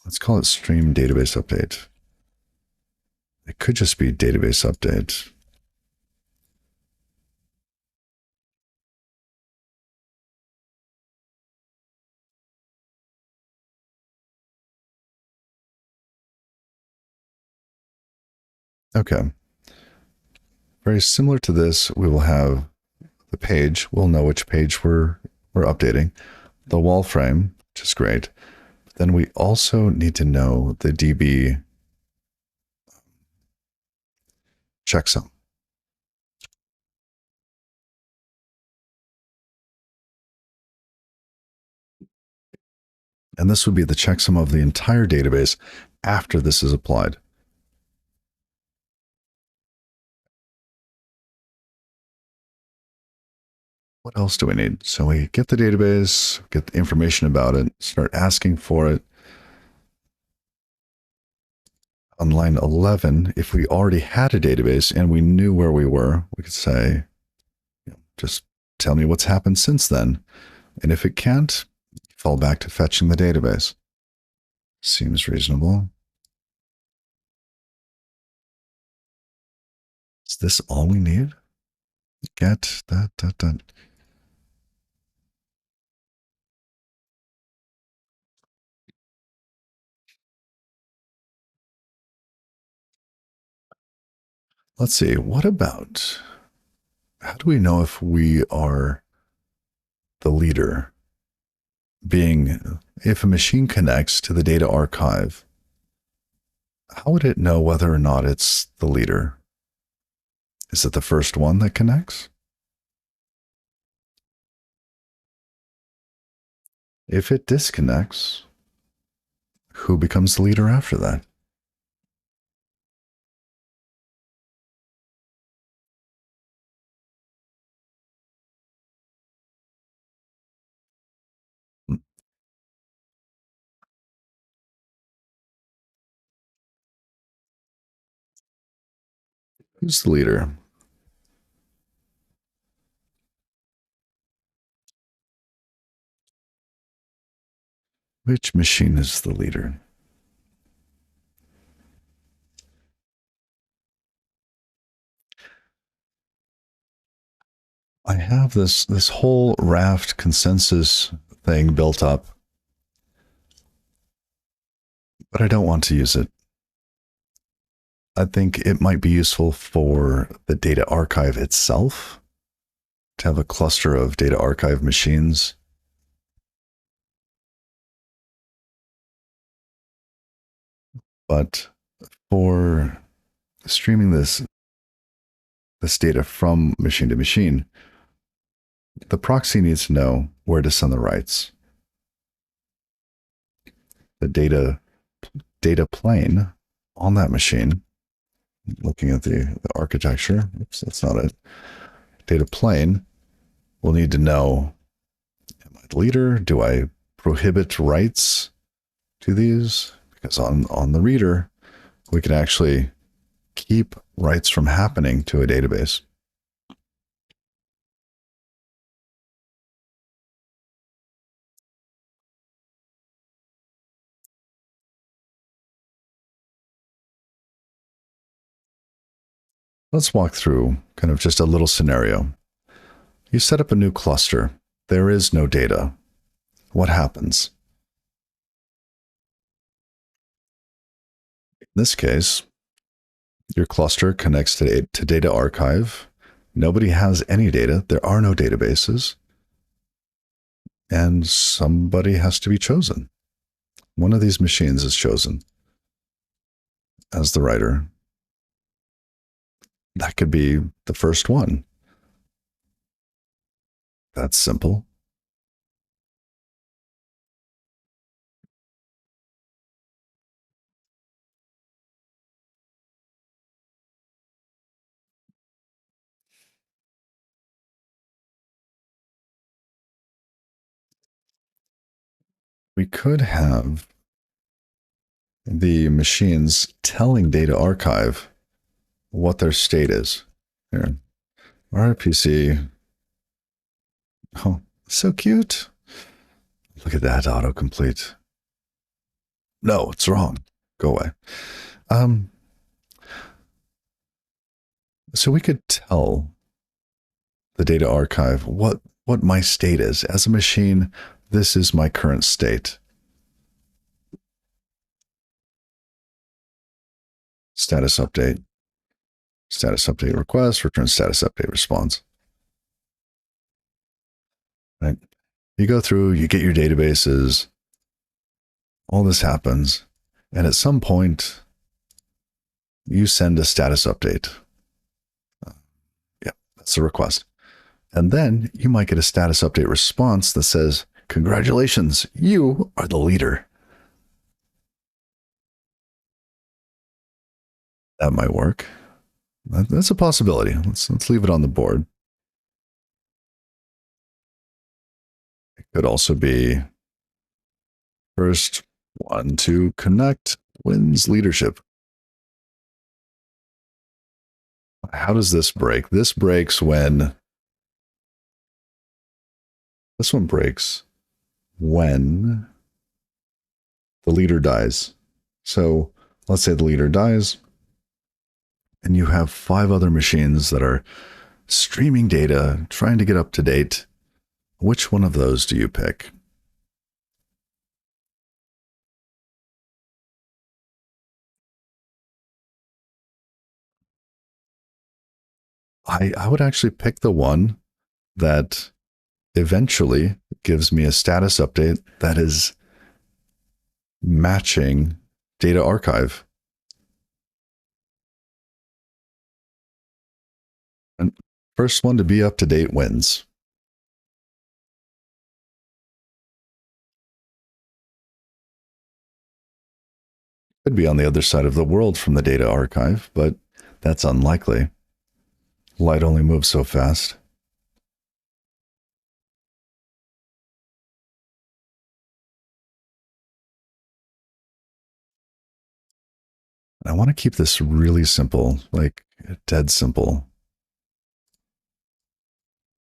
Speaker 1: let's call it stream database update. It could just be database update. Okay. Very similar to this, we will have the page. We'll know which page we're updating. The wall frame, which is great. Then we also need to know the DB checksum. And this would be the checksum of the entire database after this is applied. What else do we need? So we get the database, get the information about it, start asking for it. On line 11, if we already had a database and we knew where we were, we could say, just tell me what's happened since then. And if it can't, fall back to fetching the database. Seems reasonable. Is this all we need? Get that. Let's see. What about, how do we know if we are the leader? Being, if a machine connects to the data archive, how would it know whether or not it's the leader? Is it the first one that connects? If it disconnects, who becomes the leader after that? Who's the leader? Which machine is the leader? I have this whole Raft consensus thing built up, but I don't want to use it. I think it might be useful for the data archive itself to have a cluster of data archive machines. But for streaming this data from machine to machine, the proxy needs to know where to send the writes. The data plane on that machine, looking at the architecture, oops, that's not it. Data plane will need to know, am I the leader? Do I prohibit writes to these? Because on the reader, we can actually keep writes from happening to a database. Let's walk through kind of just a little scenario. You set up a new cluster. There is no data. What happens? In this case, your cluster connects to data archive. Nobody has any data. There are no databases. And somebody has to be chosen. One of these machines is chosen as the writer. That could be the first one. That's simple. We could have the machines telling data archive what their state is. Here, RPC. Oh, so cute. Look at that autocomplete. No, it's wrong. Go away. So we could tell the data archive what my state is. As a machine, this is my current state. Status update request, return status update response. Right? You go through, you get your databases, all this happens, and at some point, you send a status update. Yeah, that's the request. And then you might get a status update response that says, congratulations, you are the leader. That might work. That's a possibility. Let's leave it on the board. It could also be first one to connect wins leadership. How does this break? This breaks when this one breaks when the leader dies. So let's say the leader dies, and you have 5 other machines that are streaming data, trying to get up to date. Which one of those do you pick? I would actually pick the one that eventually gives me a status update that is matching data archive. And first one to be up to date wins. Could be on the other side of the world from the data archive, but that's unlikely. Light only moves so fast. I want to keep this really simple, like dead simple.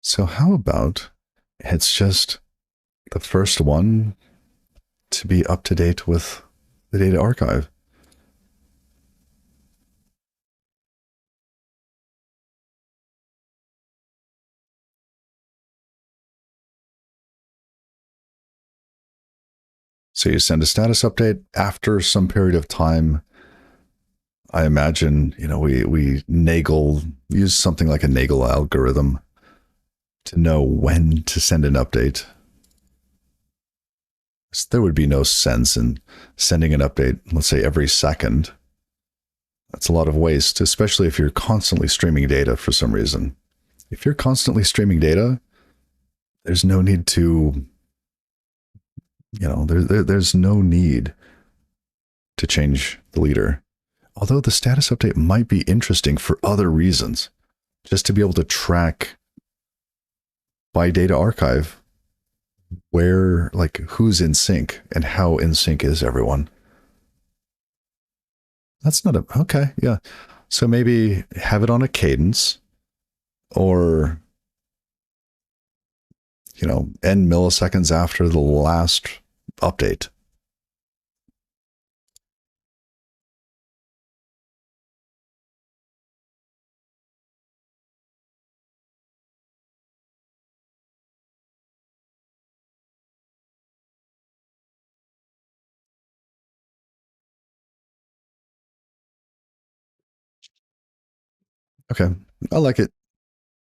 Speaker 1: So how about it's just the first one to be up to date with the data archive? So you send a status update after some period of time. I imagine, we use something like a Nagel algorithm to know when to send an update. So there would be no sense in sending an update, let's say every second. That's a lot of waste, especially if you're constantly streaming data for some reason. If you're constantly streaming data, there's no need to, there's no need to change the leader. Although the status update might be interesting for other reasons, just to be able to track by data archive where, like, who's in sync and how in sync is everyone. That's not okay. Yeah. So maybe have it on a cadence or, n milliseconds after the last update. Okay. I like it.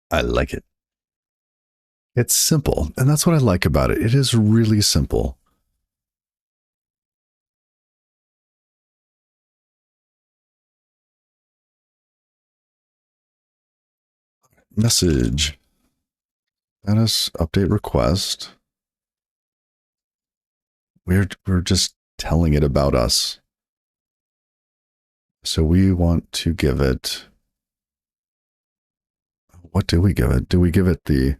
Speaker 1: I like it. It's simple. And that's what I like about it. It is really simple. Message. Status update request. We're just telling it about us. So we want to give it. What do we give it? Do we give it the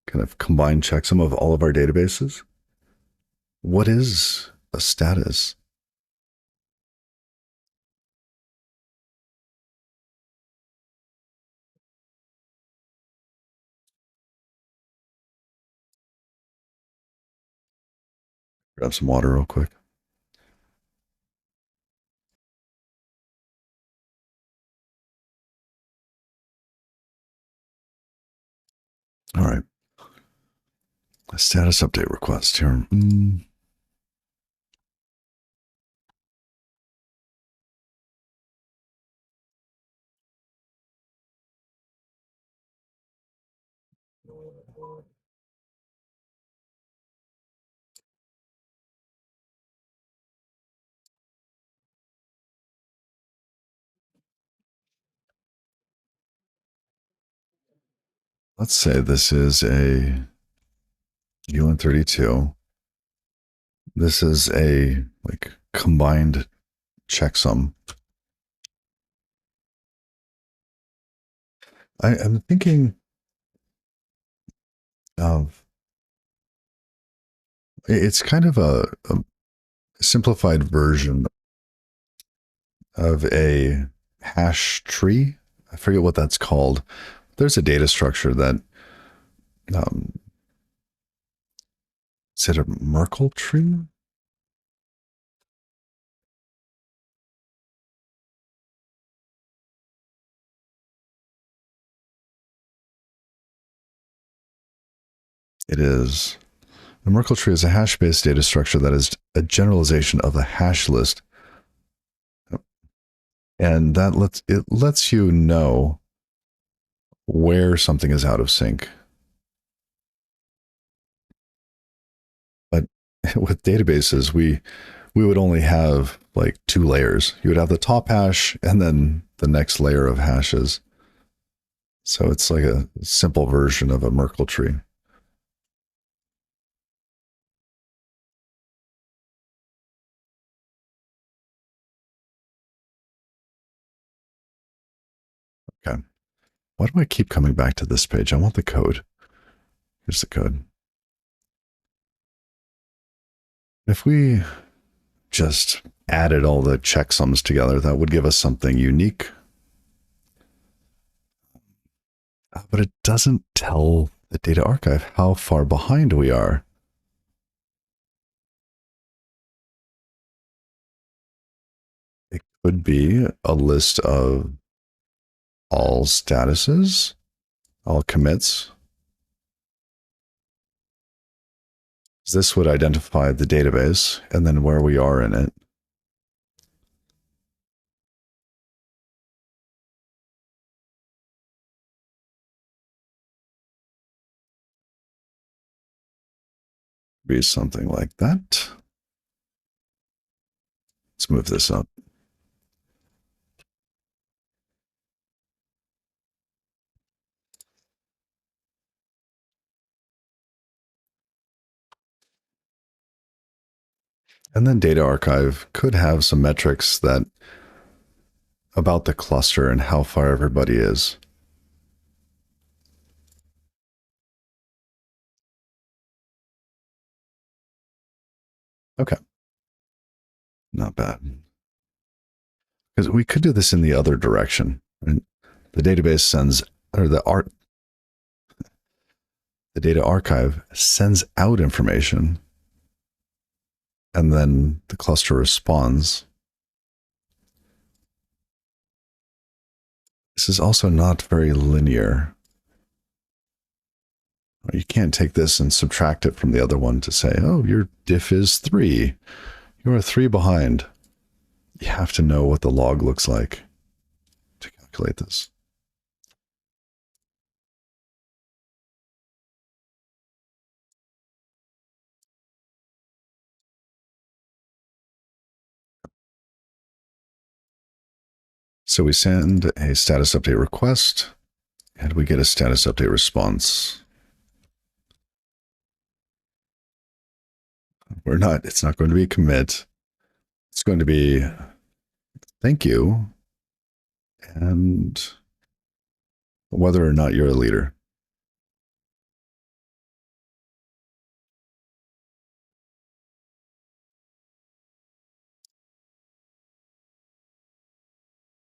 Speaker 1: kind of combined checksum of all of our databases? What is a status? Grab some water real quick. All right. A status update request here. Let's say this is a UN32. This is a like combined checksum. I'm thinking of it's kind of a simplified version of a hash tree. I forget what that's called. There's a data structure that is it a Merkle tree? It is. The Merkle tree is a hash-based data structure that is a generalization of the hash list, and that lets you know where something is out of sync. But with databases, we would only have like two layers. You would have the top hash and then the next layer of hashes. So it's like a simple version of a Merkle tree. Okay. Why do I keep coming back to this page? I want the code. Here's the code. If we just added all the checksums together, that would give us something unique. But it doesn't tell the data archive how far behind we are. It could be a list of all statuses, all commits. This would identify the database and then where we are in it. Be something like that. Let's move this up. And then data archive could have some metrics that about the cluster and how far everybody is. Okay. Not bad. Because we could do this in the other direction. Right? The database sends, or the data archive sends out information, and then the cluster responds. This is also not very linear. You can't take this and subtract it from the other one to say, oh, your diff is 3. You are 3 behind. You have to know what the log looks like to calculate this. So we send a status update request, and we get a status update response. It's not going to be a commit. It's going to be thank you, and whether or not you're a leader.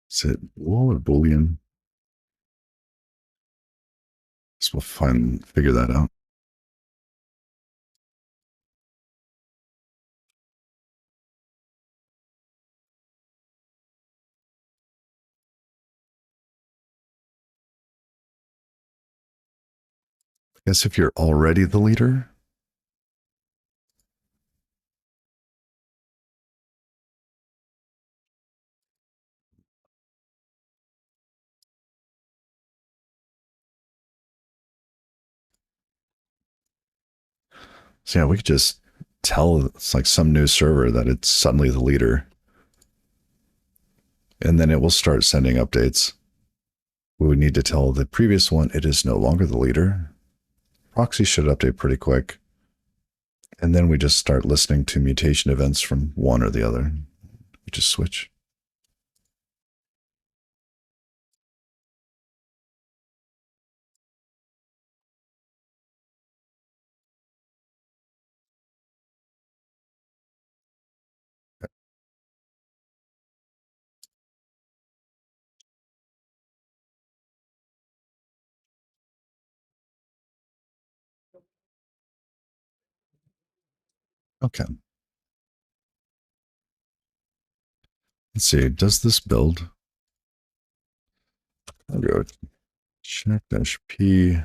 Speaker 1: Is it bool or boolean? So we'll figure that out. I guess if you're already the leader, so yeah, we could just tell it's like some new server that it's suddenly the leader. And then it will start sending updates. We would need to tell the previous one it is no longer the leader. Proxy should update pretty quick. And then we just start listening to mutation events from one or the other. We just switch. Okay. Let's see. Does this build? I'll go check-p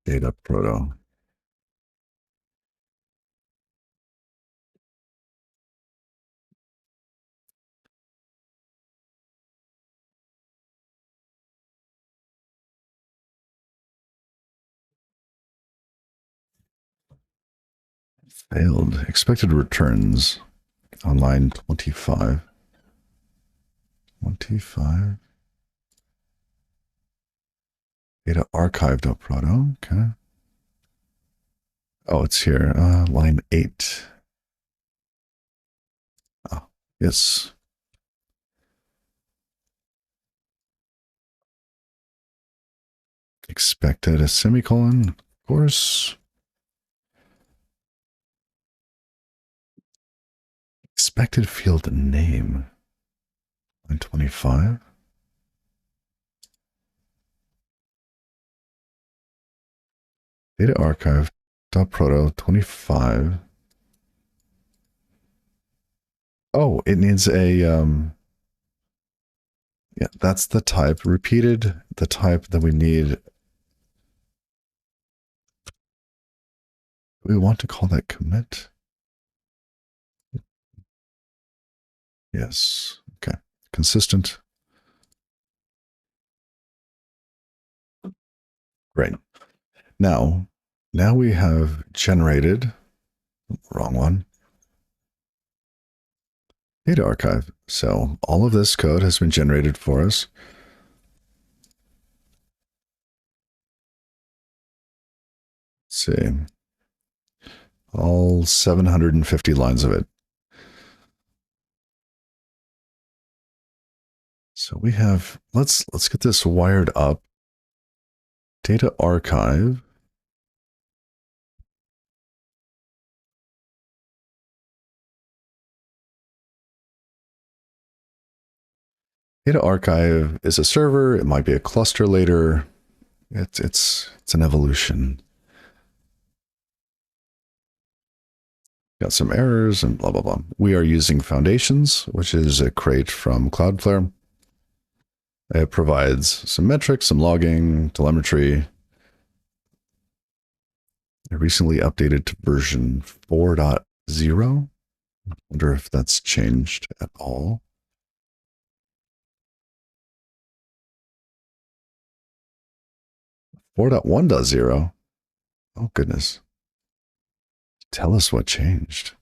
Speaker 1: data proto. Failed. Expected returns on line 25. 25. Data archive.proto. Okay. Oh, it's here. Line 8. Oh, yes. expected a semicolon, of course. Expected field name. Line 25. Data archive .proto 25. Oh, it needs a yeah, that's the type. Repeated the type that we need. We want to call that commit. Yes. Okay. Consistent. Great. Now we have generated, wrong one, data archive. So all of this code has been generated for us. Let's see. All 750 lines of it. So we have, let's get this wired up. Data archive. Data archive is a server. It might be a cluster later. It's an evolution. Got some errors and blah, blah, blah. We are using Foundations, which is a crate from Cloudflare. It provides some metrics, some logging, telemetry. It recently updated to version 4.0. I wonder if that's changed at all. Four point 1.0. Oh, goodness. Tell us what changed.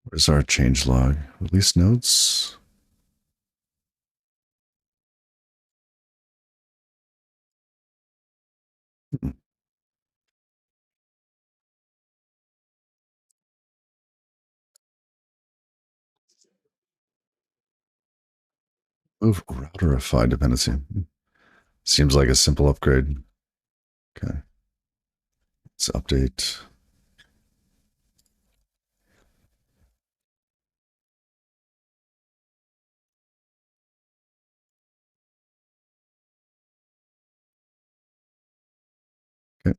Speaker 1: Where's our change log? Release notes. Move routerify dependency. Seems like a simple upgrade. Okay. Let's update. Okay.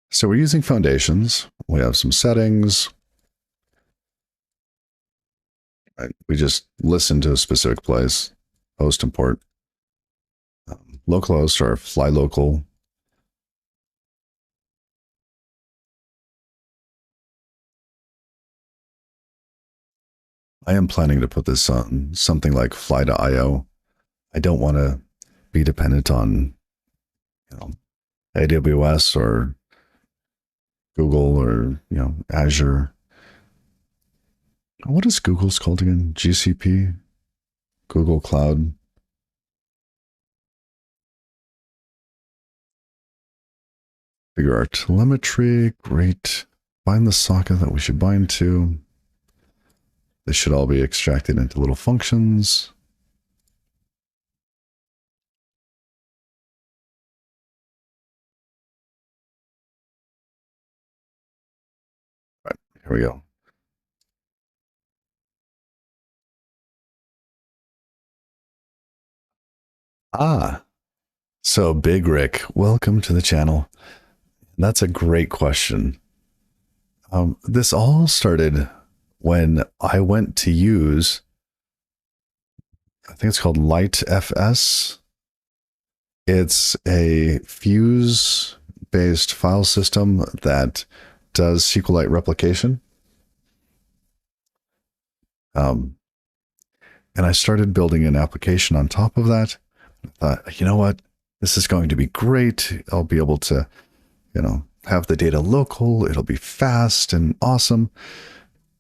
Speaker 1: So we're using Foundations. We have some settings. We just listen to a specific place. Host import. Localhost or fly local. I am planning to put this on something like Fly.io. I don't want to be dependent on, AWS or Google or, Azure. What is Google's called again? GCP? Google Cloud? Figure our telemetry. Great. Find the socket that we should bind to. They should all be extracted into little functions. All right, here we go. So Big Rick, welcome to the channel. That's a great question. This all started when I went to use, I think it's called LightFS. It's a Fuse-based file system that does SQLite replication. And I started building an application on top of that. I thought, you know what? This is going to be great. I'll be able to, have the data local. It'll be fast and awesome.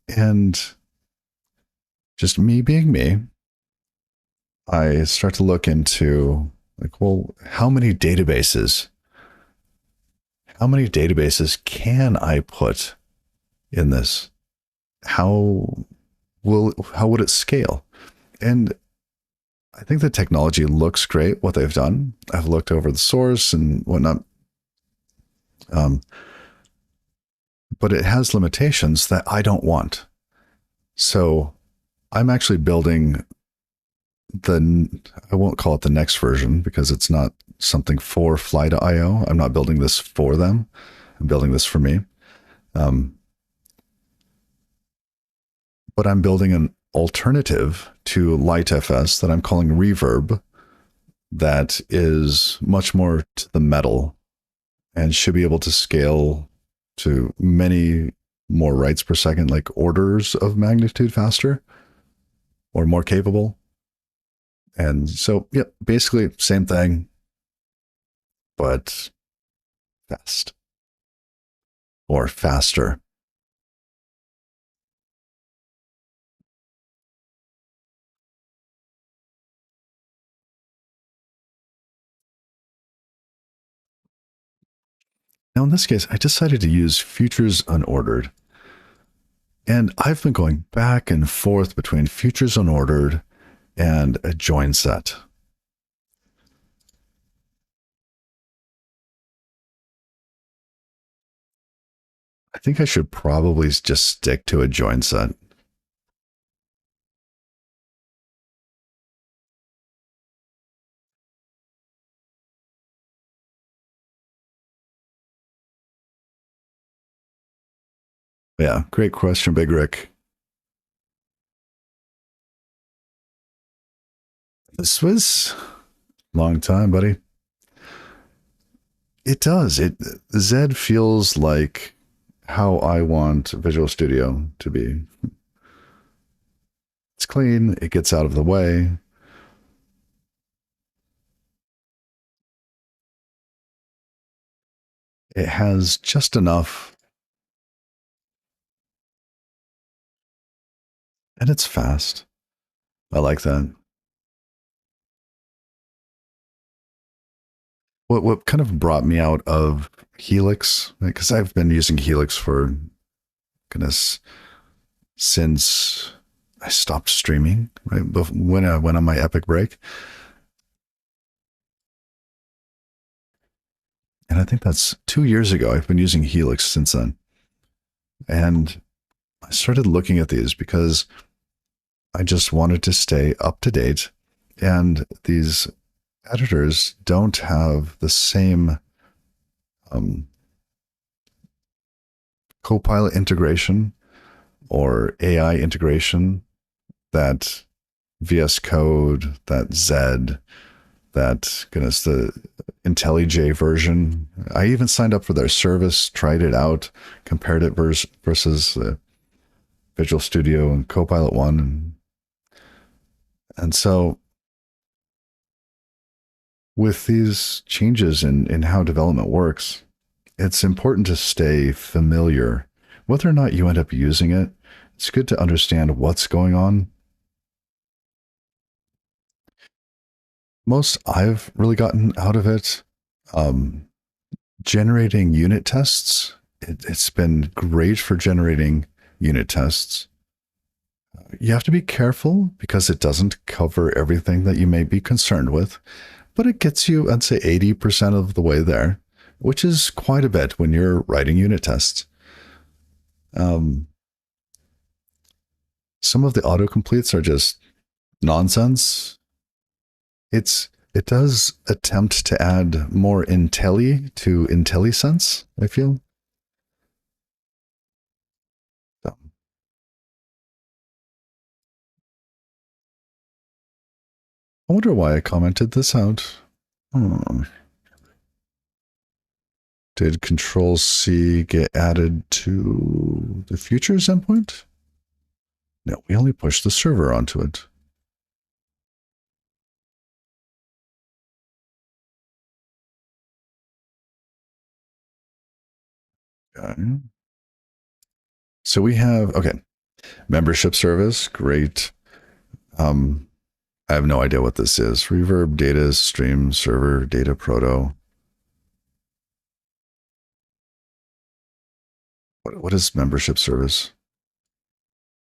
Speaker 1: And just me being me, I start to look into how many databases can I put in this? How how would it scale? And I think the technology looks great, what they've done. I've looked over the source and whatnot. Um, but it has limitations that I don't want. So I'm actually building I won't call it the next version because it's not something for Fly.io. I'm not building this for them. I'm building this for me. Um, but I'm building an alternative to LightFS that I'm calling Reverb that is much more to the metal and should be able to scale to many more writes per second, like orders of magnitude faster or more capable. And so, yeah, basically same thing, but fast or faster. Now, in this case, I decided to use futures unordered. And I've been going back and forth between futures unordered and a join set. I think I should probably just stick to a join set. Yeah, great question, Big Rick. This was a long time, buddy. It does. Zed feels like how I want Visual Studio to be. It's clean, it gets out of the way. It has just enough, and it's fast. I like that. What kind of brought me out of Helix, because I've been using Helix for goodness since I stopped streaming, right? When I went on my epic break. And I think that's 2 years ago. I've been using Helix since then. And I started looking at these because I just wanted to stay up to date. And these editors don't have the same Copilot integration or AI integration that VS Code, that Zed, that goodness, the IntelliJ version. I even signed up for their service, tried it out, compared it versus Visual Studio and Copilot One, and so with these changes in how development works, it's important to stay familiar. Whether or not you end up using it, it's good to understand what's going on. Most I've really gotten out of it, um, generating unit tests. It's been great for generating unit tests. You have to be careful because it doesn't cover everything that you may be concerned with, but it gets you, I'd say, 80% of the way there, which is quite a bit when you're writing unit tests. Some of the autocompletes are just nonsense. It does attempt to add more Intelli to IntelliSense, I feel. So, I wonder why I commented this out. Did Control C get added to the futures endpoint? No, we only pushed the server onto it. Okay. So we have, okay, membership service, great. I have no idea what this is. Reverb data stream server data proto. What is membership service?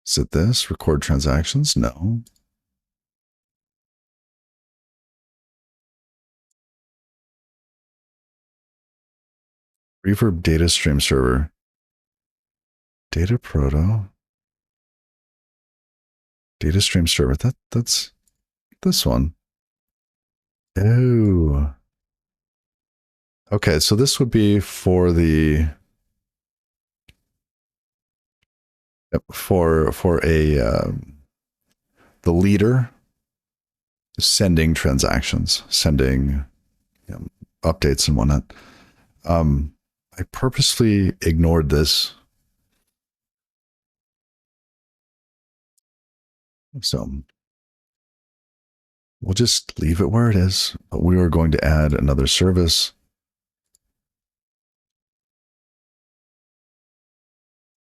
Speaker 1: Is it this? Record transactions? No. Reverb data stream server. Data proto. Data stream server. That's this one. Oh. Okay, so this would be for the for a the leader sending transactions, sending updates and whatnot. I purposely ignored this. So we'll just leave it where it is. But we are going to add another service.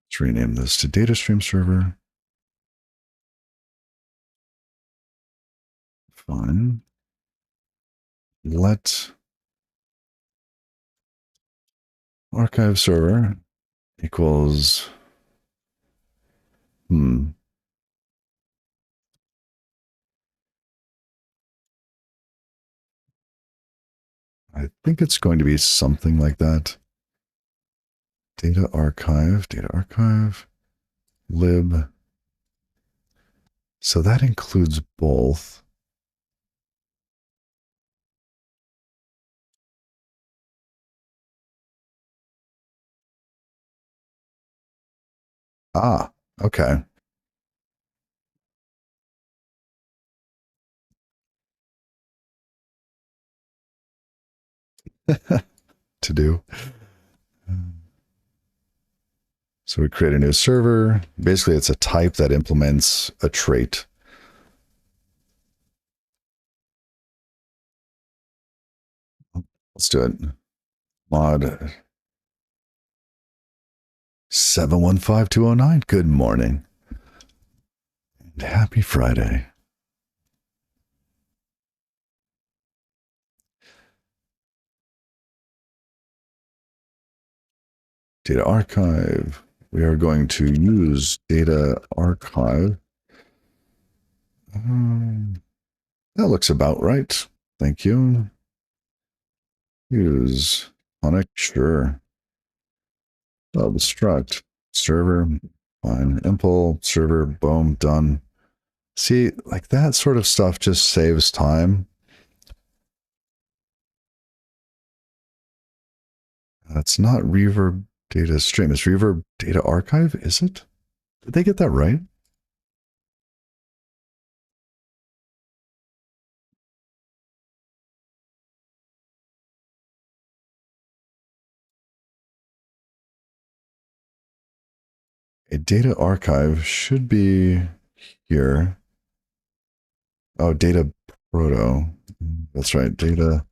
Speaker 1: Let's rename this to data stream server. Fine. Let archive server equals I think it's going to be something like that. Data archive, lib. So that includes both. Ah, okay. To do. So we create a new server. Basically, it's a type that implements a trait. Let's do it. Mod 715209. Good morning. And happy Friday. Data archive. We are going to use data archive. That looks about right. Thank you. Use tonic, sure. Struct server, fine. Impl server, boom, done. See, like that sort of stuff just saves time. That's not Reverb data stream. It's Reverb data archive, is it? Did they get that right? A data archive should be here. Oh, data proto. That's right. Data.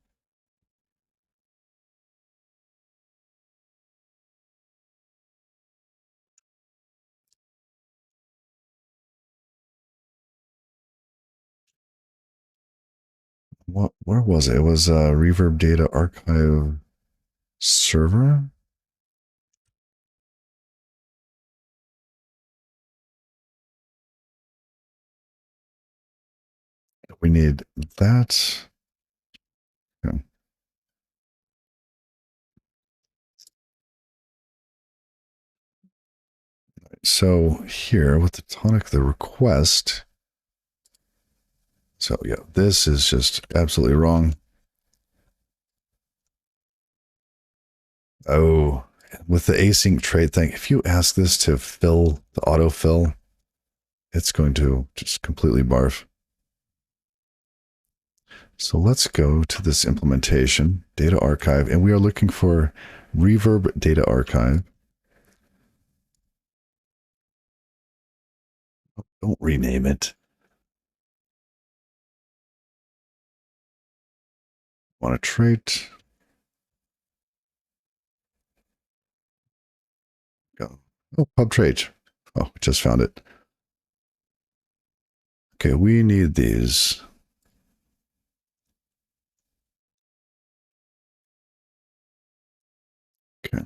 Speaker 1: What? Where was it? It was Reverb data archive server. We need that. Okay. So here with the tonic, the request. So yeah, this is just absolutely wrong. Oh, with the async trait thing, if you ask this to fill the autofill, it's going to just completely barf. So let's go to this implementation, data archive, and we are looking for Reverb data archive. Don't rename it. Want a trait? Go. Oh, pub trait. Oh, just found it. Okay, we need these. Okay.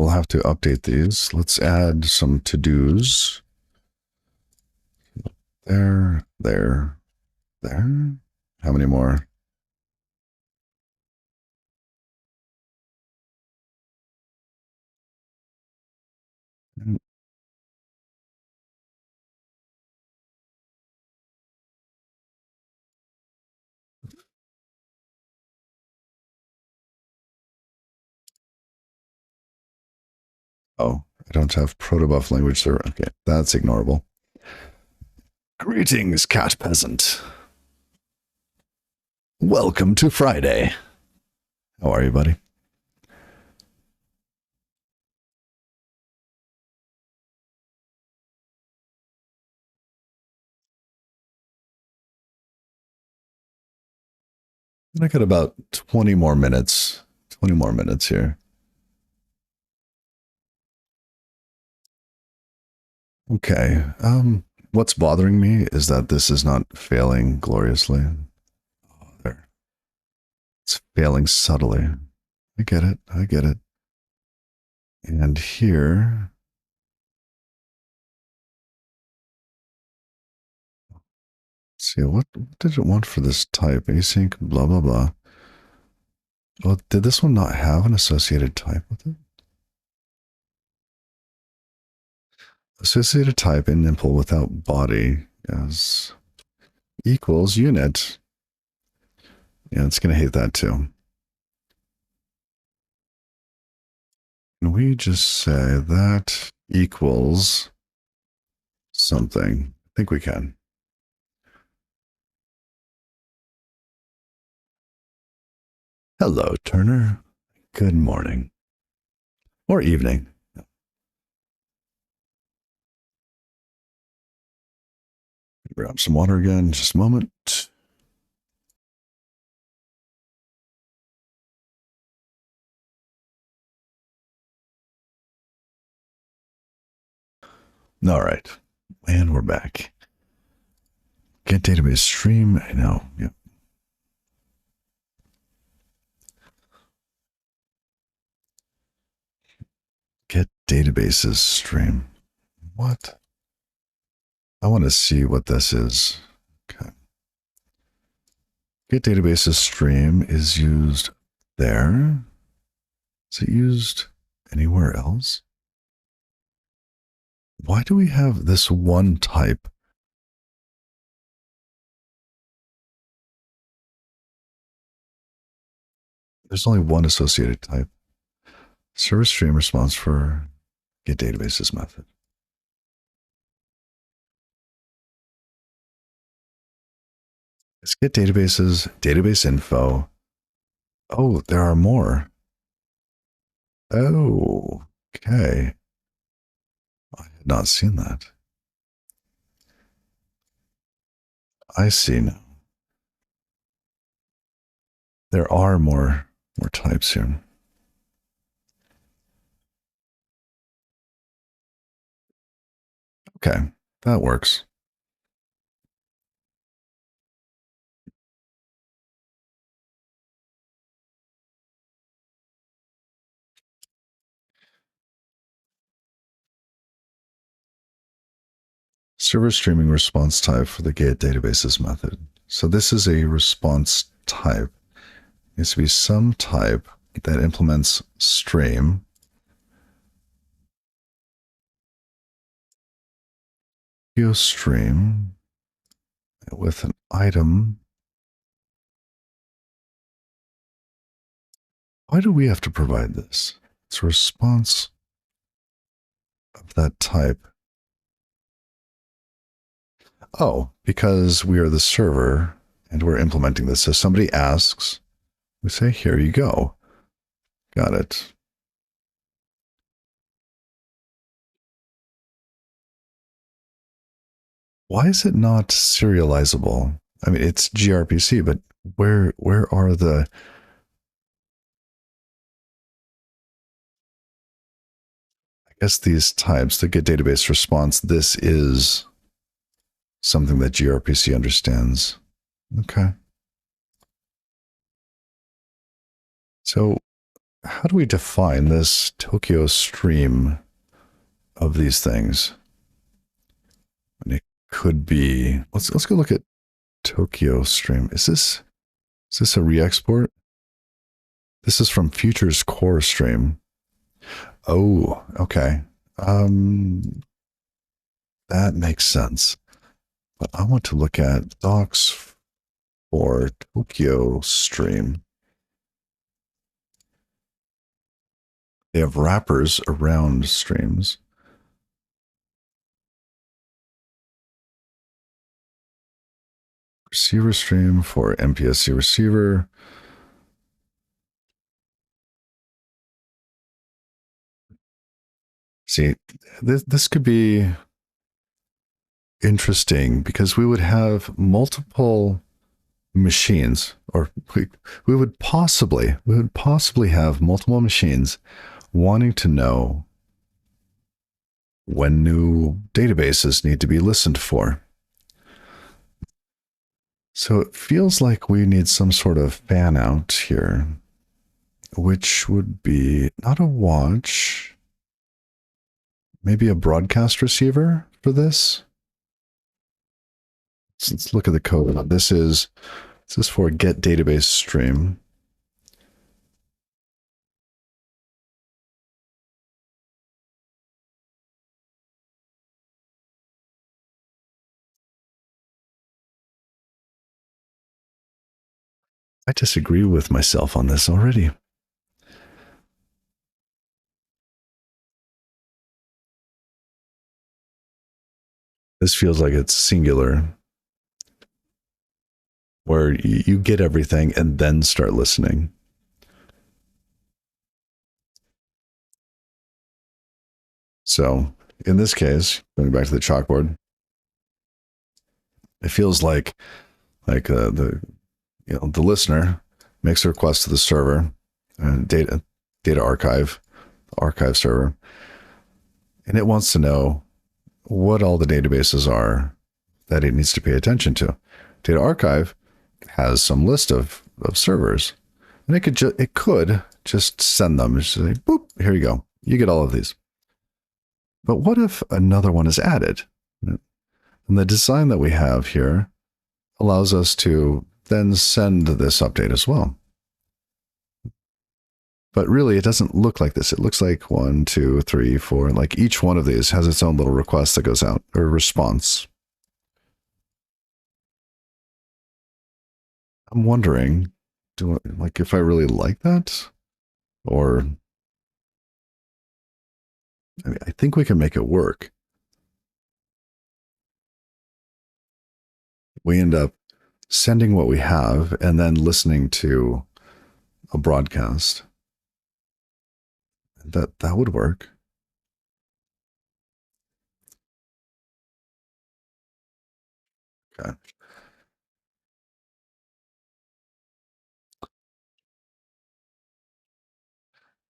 Speaker 1: we'll have to update these. Let's add some to-dos. There, there, there. How many more? Oh, I don't have protobuf language server. Okay, that's ignorable. Greetings, cat peasant. Welcome to Friday. How are you, buddy? I got about 20 more minutes. 20 more minutes here. Okay. What's bothering me is that this is not failing gloriously. Oh, there. It's failing subtly. I get it. I get it. And here. Let's see, what did it want for this type? Async, blah, blah, blah. Well, did this one not have an associated type with it? Associated type in nipple without body is equals unit. Yeah, it's going to hate that too. Can we just say that equals something? I think we can. Hello, Turner. Good morning. Or evening. Grab some water again, just a moment. All right. And we're back. Get database stream. I know. Yep. Get databases stream. What? I want to see what this is. Okay. Get databases stream is used there. Is it used anywhere else? Why do we have this one type? There's only one associated type. Service stream response for get databases method. Let's get databases, database info. Oh, there are more. Oh, okay. I had not seen that. I see now. There are more types here. Okay, that works. Server streaming response type for the get databases method. So this is a response type. It needs to be some type that implements stream. Stream with an item. Why do we have to provide this? It's a response of that type. Oh, because we are the server and we're implementing this. So somebody asks, we say, here you go. Got it. Why is it not serializable? I mean, it's gRPC, but where are the... I guess these types, the get database response, this is something that gRPC understands. Okay. So how do we define this Tokyo stream of these things? And it could be, let's go look at Tokyo stream. Is this a re-export? This is from Futures Core stream. Oh, okay. That makes sense. But I want to look at docs for Tokyo stream. They have wrappers around streams. Receiver stream for MPSC receiver. See, this could be interesting because we would have multiple machines, or we would possibly have multiple machines wanting to know when new databases need to be listened for. So it feels like we need some sort of fan out here, which would be not a watch, maybe a broadcast receiver for this. Let's look at the code. This is for get database stream. I disagree with myself on this already. This feels like it's singular, where you get everything and then start listening. So in this case, going back to the chalkboard, it feels like the listener makes a request to the server, data archive server, and it wants to know what all the databases are that it needs to pay attention to. Data archive has some list of servers, and it could just send them. Just say, boop, here you go. You get all of these. But what if another one is added? And the design that we have here allows us to then send this update as well. But really, it doesn't look like this. It looks like 1, 2, 3, 4. Like each one of these has its own little request that goes out, or response. I'm wondering, if I really like that? Or I think we can make it work. We end up sending what we have and then listening to a broadcast. That would work. Okay.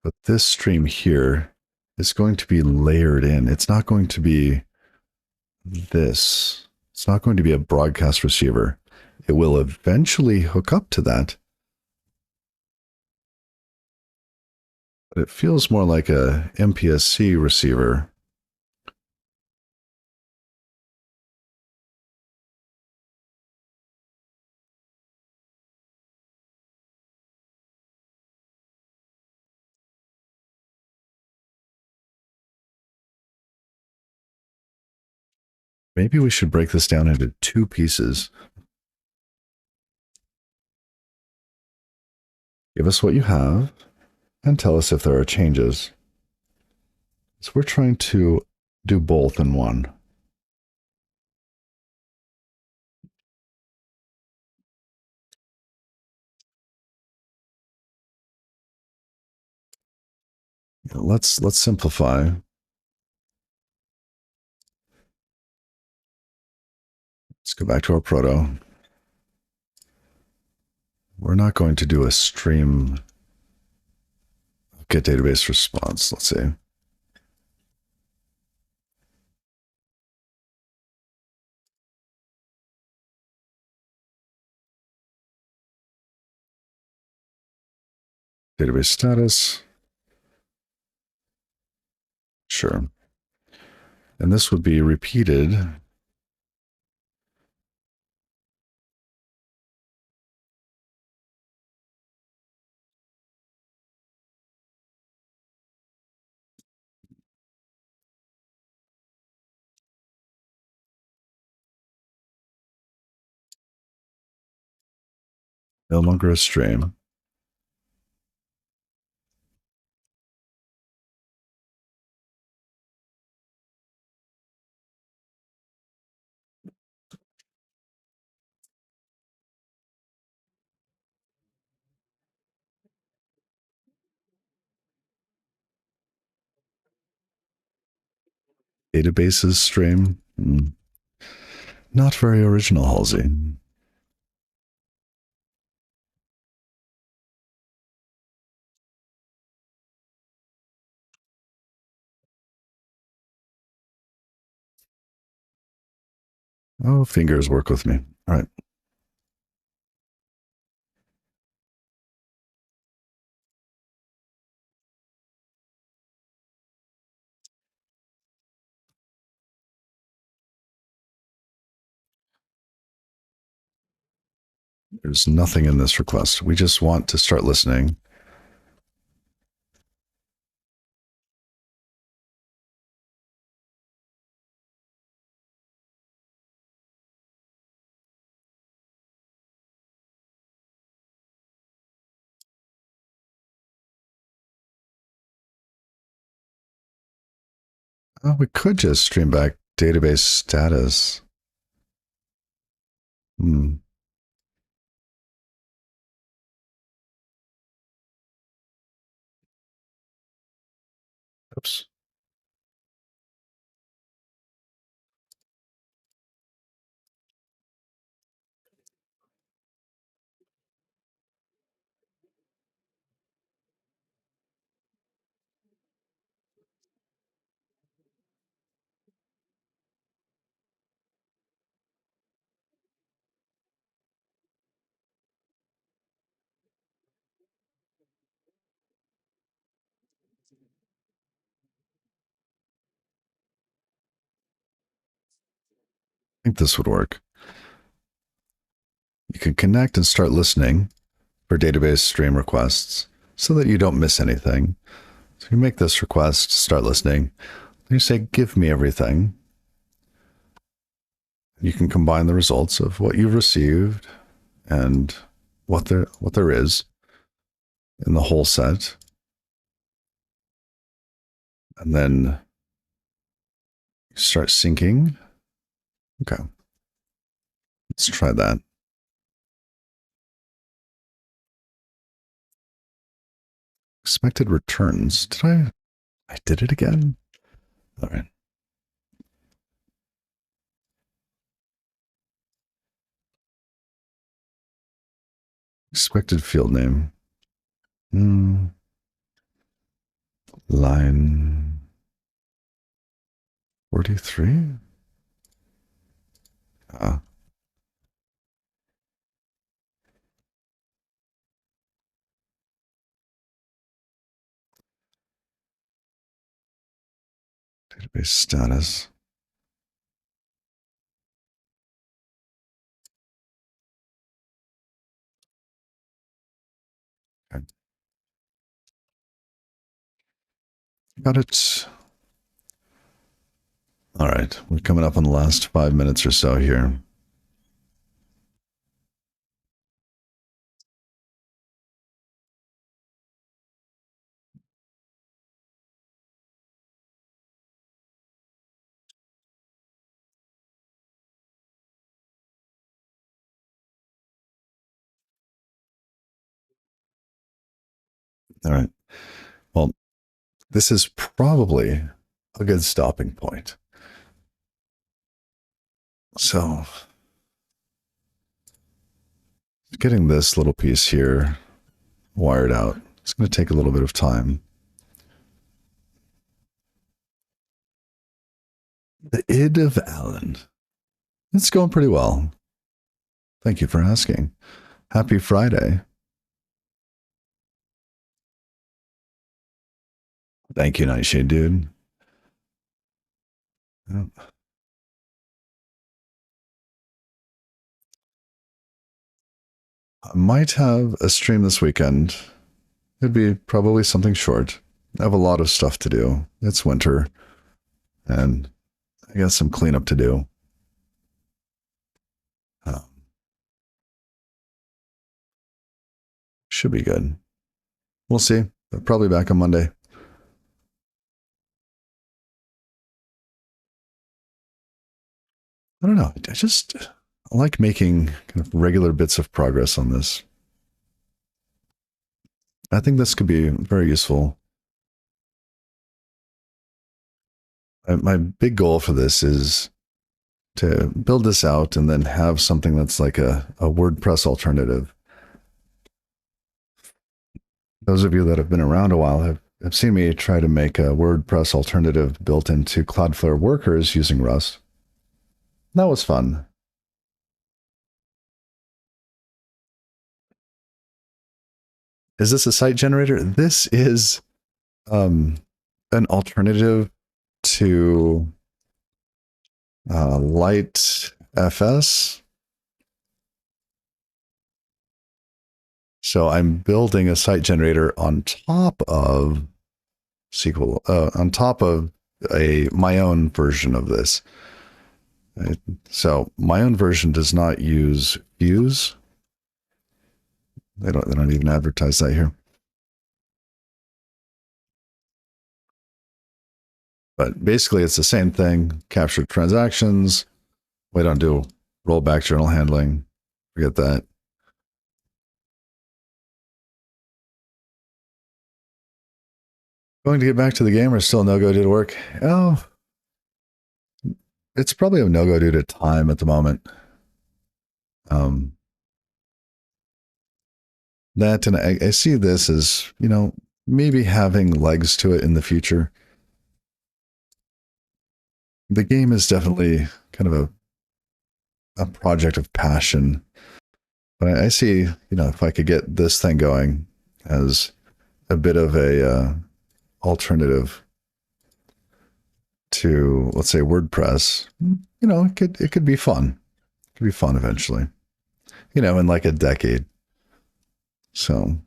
Speaker 1: But this stream here is going to be layered in. It's not going to be this. It's not going to be a broadcast receiver. It will eventually hook up to that. But it feels more like a MPSC receiver. Maybe we should break this down into 2 pieces. Give us what you have and tell us if there are changes. So we're trying to do both in one. Let's simplify. Let's go back to our proto. We're not going to do a stream get database response. Let's see. Database status. Sure. And this would be repeated. No longer a stream. Databases stream. Not very original, Halsey. Oh, fingers work with me. All right. There's nothing in this request. We just want to start listening. Oh, we could just stream back database status. Oops. I think this would work. You can connect and start listening for database stream requests so that you don't miss anything. So you make this request, start listening. Then you say, give me everything. You can combine the results of what you've received and what there is in the whole set. And then you start syncing. Okay. Let's try that. Expected returns. I did it again? All right. Expected field name. Line 43? Database status. Okay. Got it. All right. We're coming up on the last 5 minutes or so here. All right. Well, this is probably a good stopping point. So, getting this little piece here wired out, it's going to take a little bit of time. The id of Alan. It's going pretty well. Thank you for asking. Happy Friday. Thank you, Nightshade, dude. Yeah. I might have a stream this weekend. It'd be probably something short. I have a lot of stuff to do. It's winter, and I got some cleanup to do. Uh, should be good. We'll see. Probably back on Monday. I don't know. I like making kind of regular bits of progress on this. I think this could be very useful. My big goal for this is to build this out and then have something that's like a WordPress alternative. Those of you that have been around a while have seen me try to make a WordPress alternative built into Cloudflare Workers using Rust. That was fun. Is this a site generator? This is an alternative to Light FS. So I'm building a site generator on top of SQL, on top of my own version of this. So my own version does not use Vue. They don't even advertise that here. But basically, it's the same thing. Captured transactions. We don't do rollback journal handling. Forget that. Going to get back to the game or still no-go due to work? Oh, it's probably a no-go due to time at the moment. That and I see this as, maybe having legs to it in the future. The game is definitely kind of a project of passion. But I see, if I could get this thing going as a bit of a alternative to, let's say, WordPress, it could be fun. It could be fun eventually, in like a decade. So,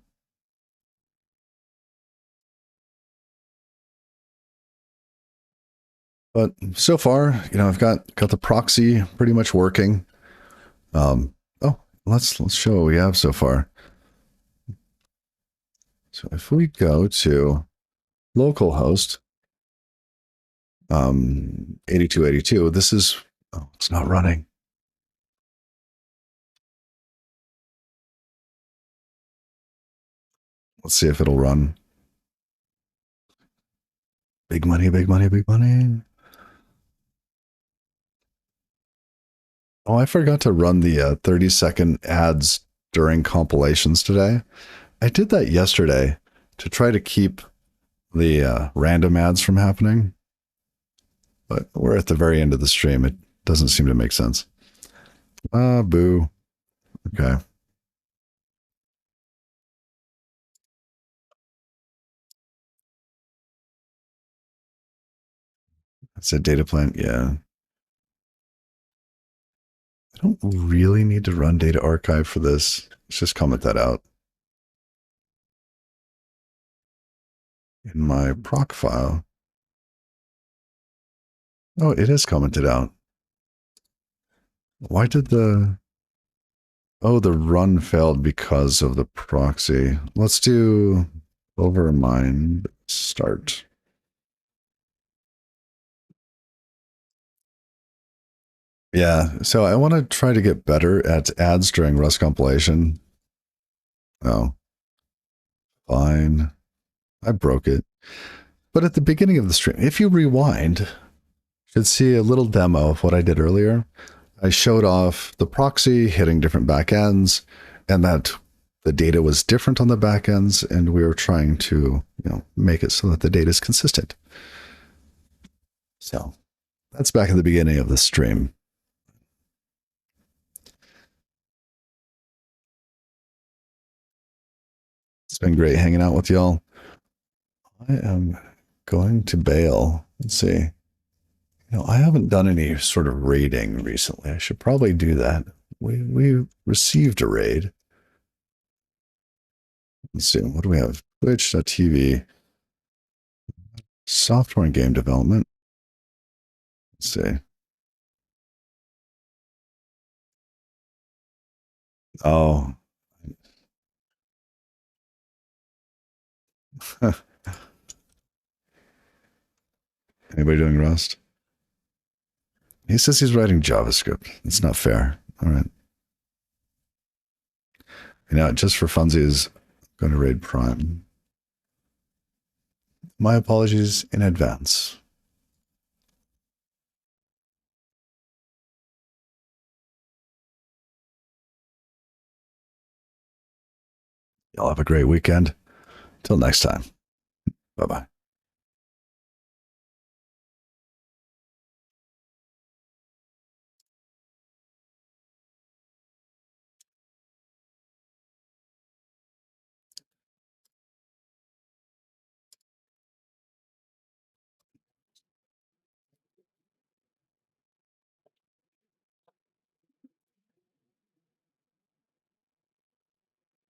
Speaker 1: but so far, I've got the proxy pretty much working. Oh, let's show what we have so far. So if we go to localhost 8282, this is, it's not running. Let's see if it'll run. Big money, big money, big money. Oh, I forgot to run the 30-second ads during compilations today. I did that yesterday to try to keep the random ads from happening. But we're at the very end of the stream. It doesn't seem to make sense. Boo. Okay. That's a data plan. Yeah. I don't really need to run data archive for this. Let's just comment that out. In my proc file. Oh, it is commented out. Why did the run failed because of the proxy? Let's do overmind start. Yeah, so I want to try to get better at ads during Rust compilation. Oh, fine. I broke it. But at the beginning of the stream, if you rewind, you should see a little demo of what I did earlier. I showed off the proxy hitting different backends and that the data was different on the backends, and we were trying to, make it so that the data is consistent. So that's back at the beginning of the stream. It's been great hanging out with y'all. I am going to bail. Let's see. I haven't done any sort of raiding recently. I should probably do that. We received a raid. Let's see. What do we have? Twitch.tv. Software and game development. Let's see. Oh. Anybody doing Rust? He says he's writing JavaScript. It's not fair. All right. Just for funsies, I'm going to raid Prime. My apologies in advance. Y'all have a great weekend. Till next time. Bye bye.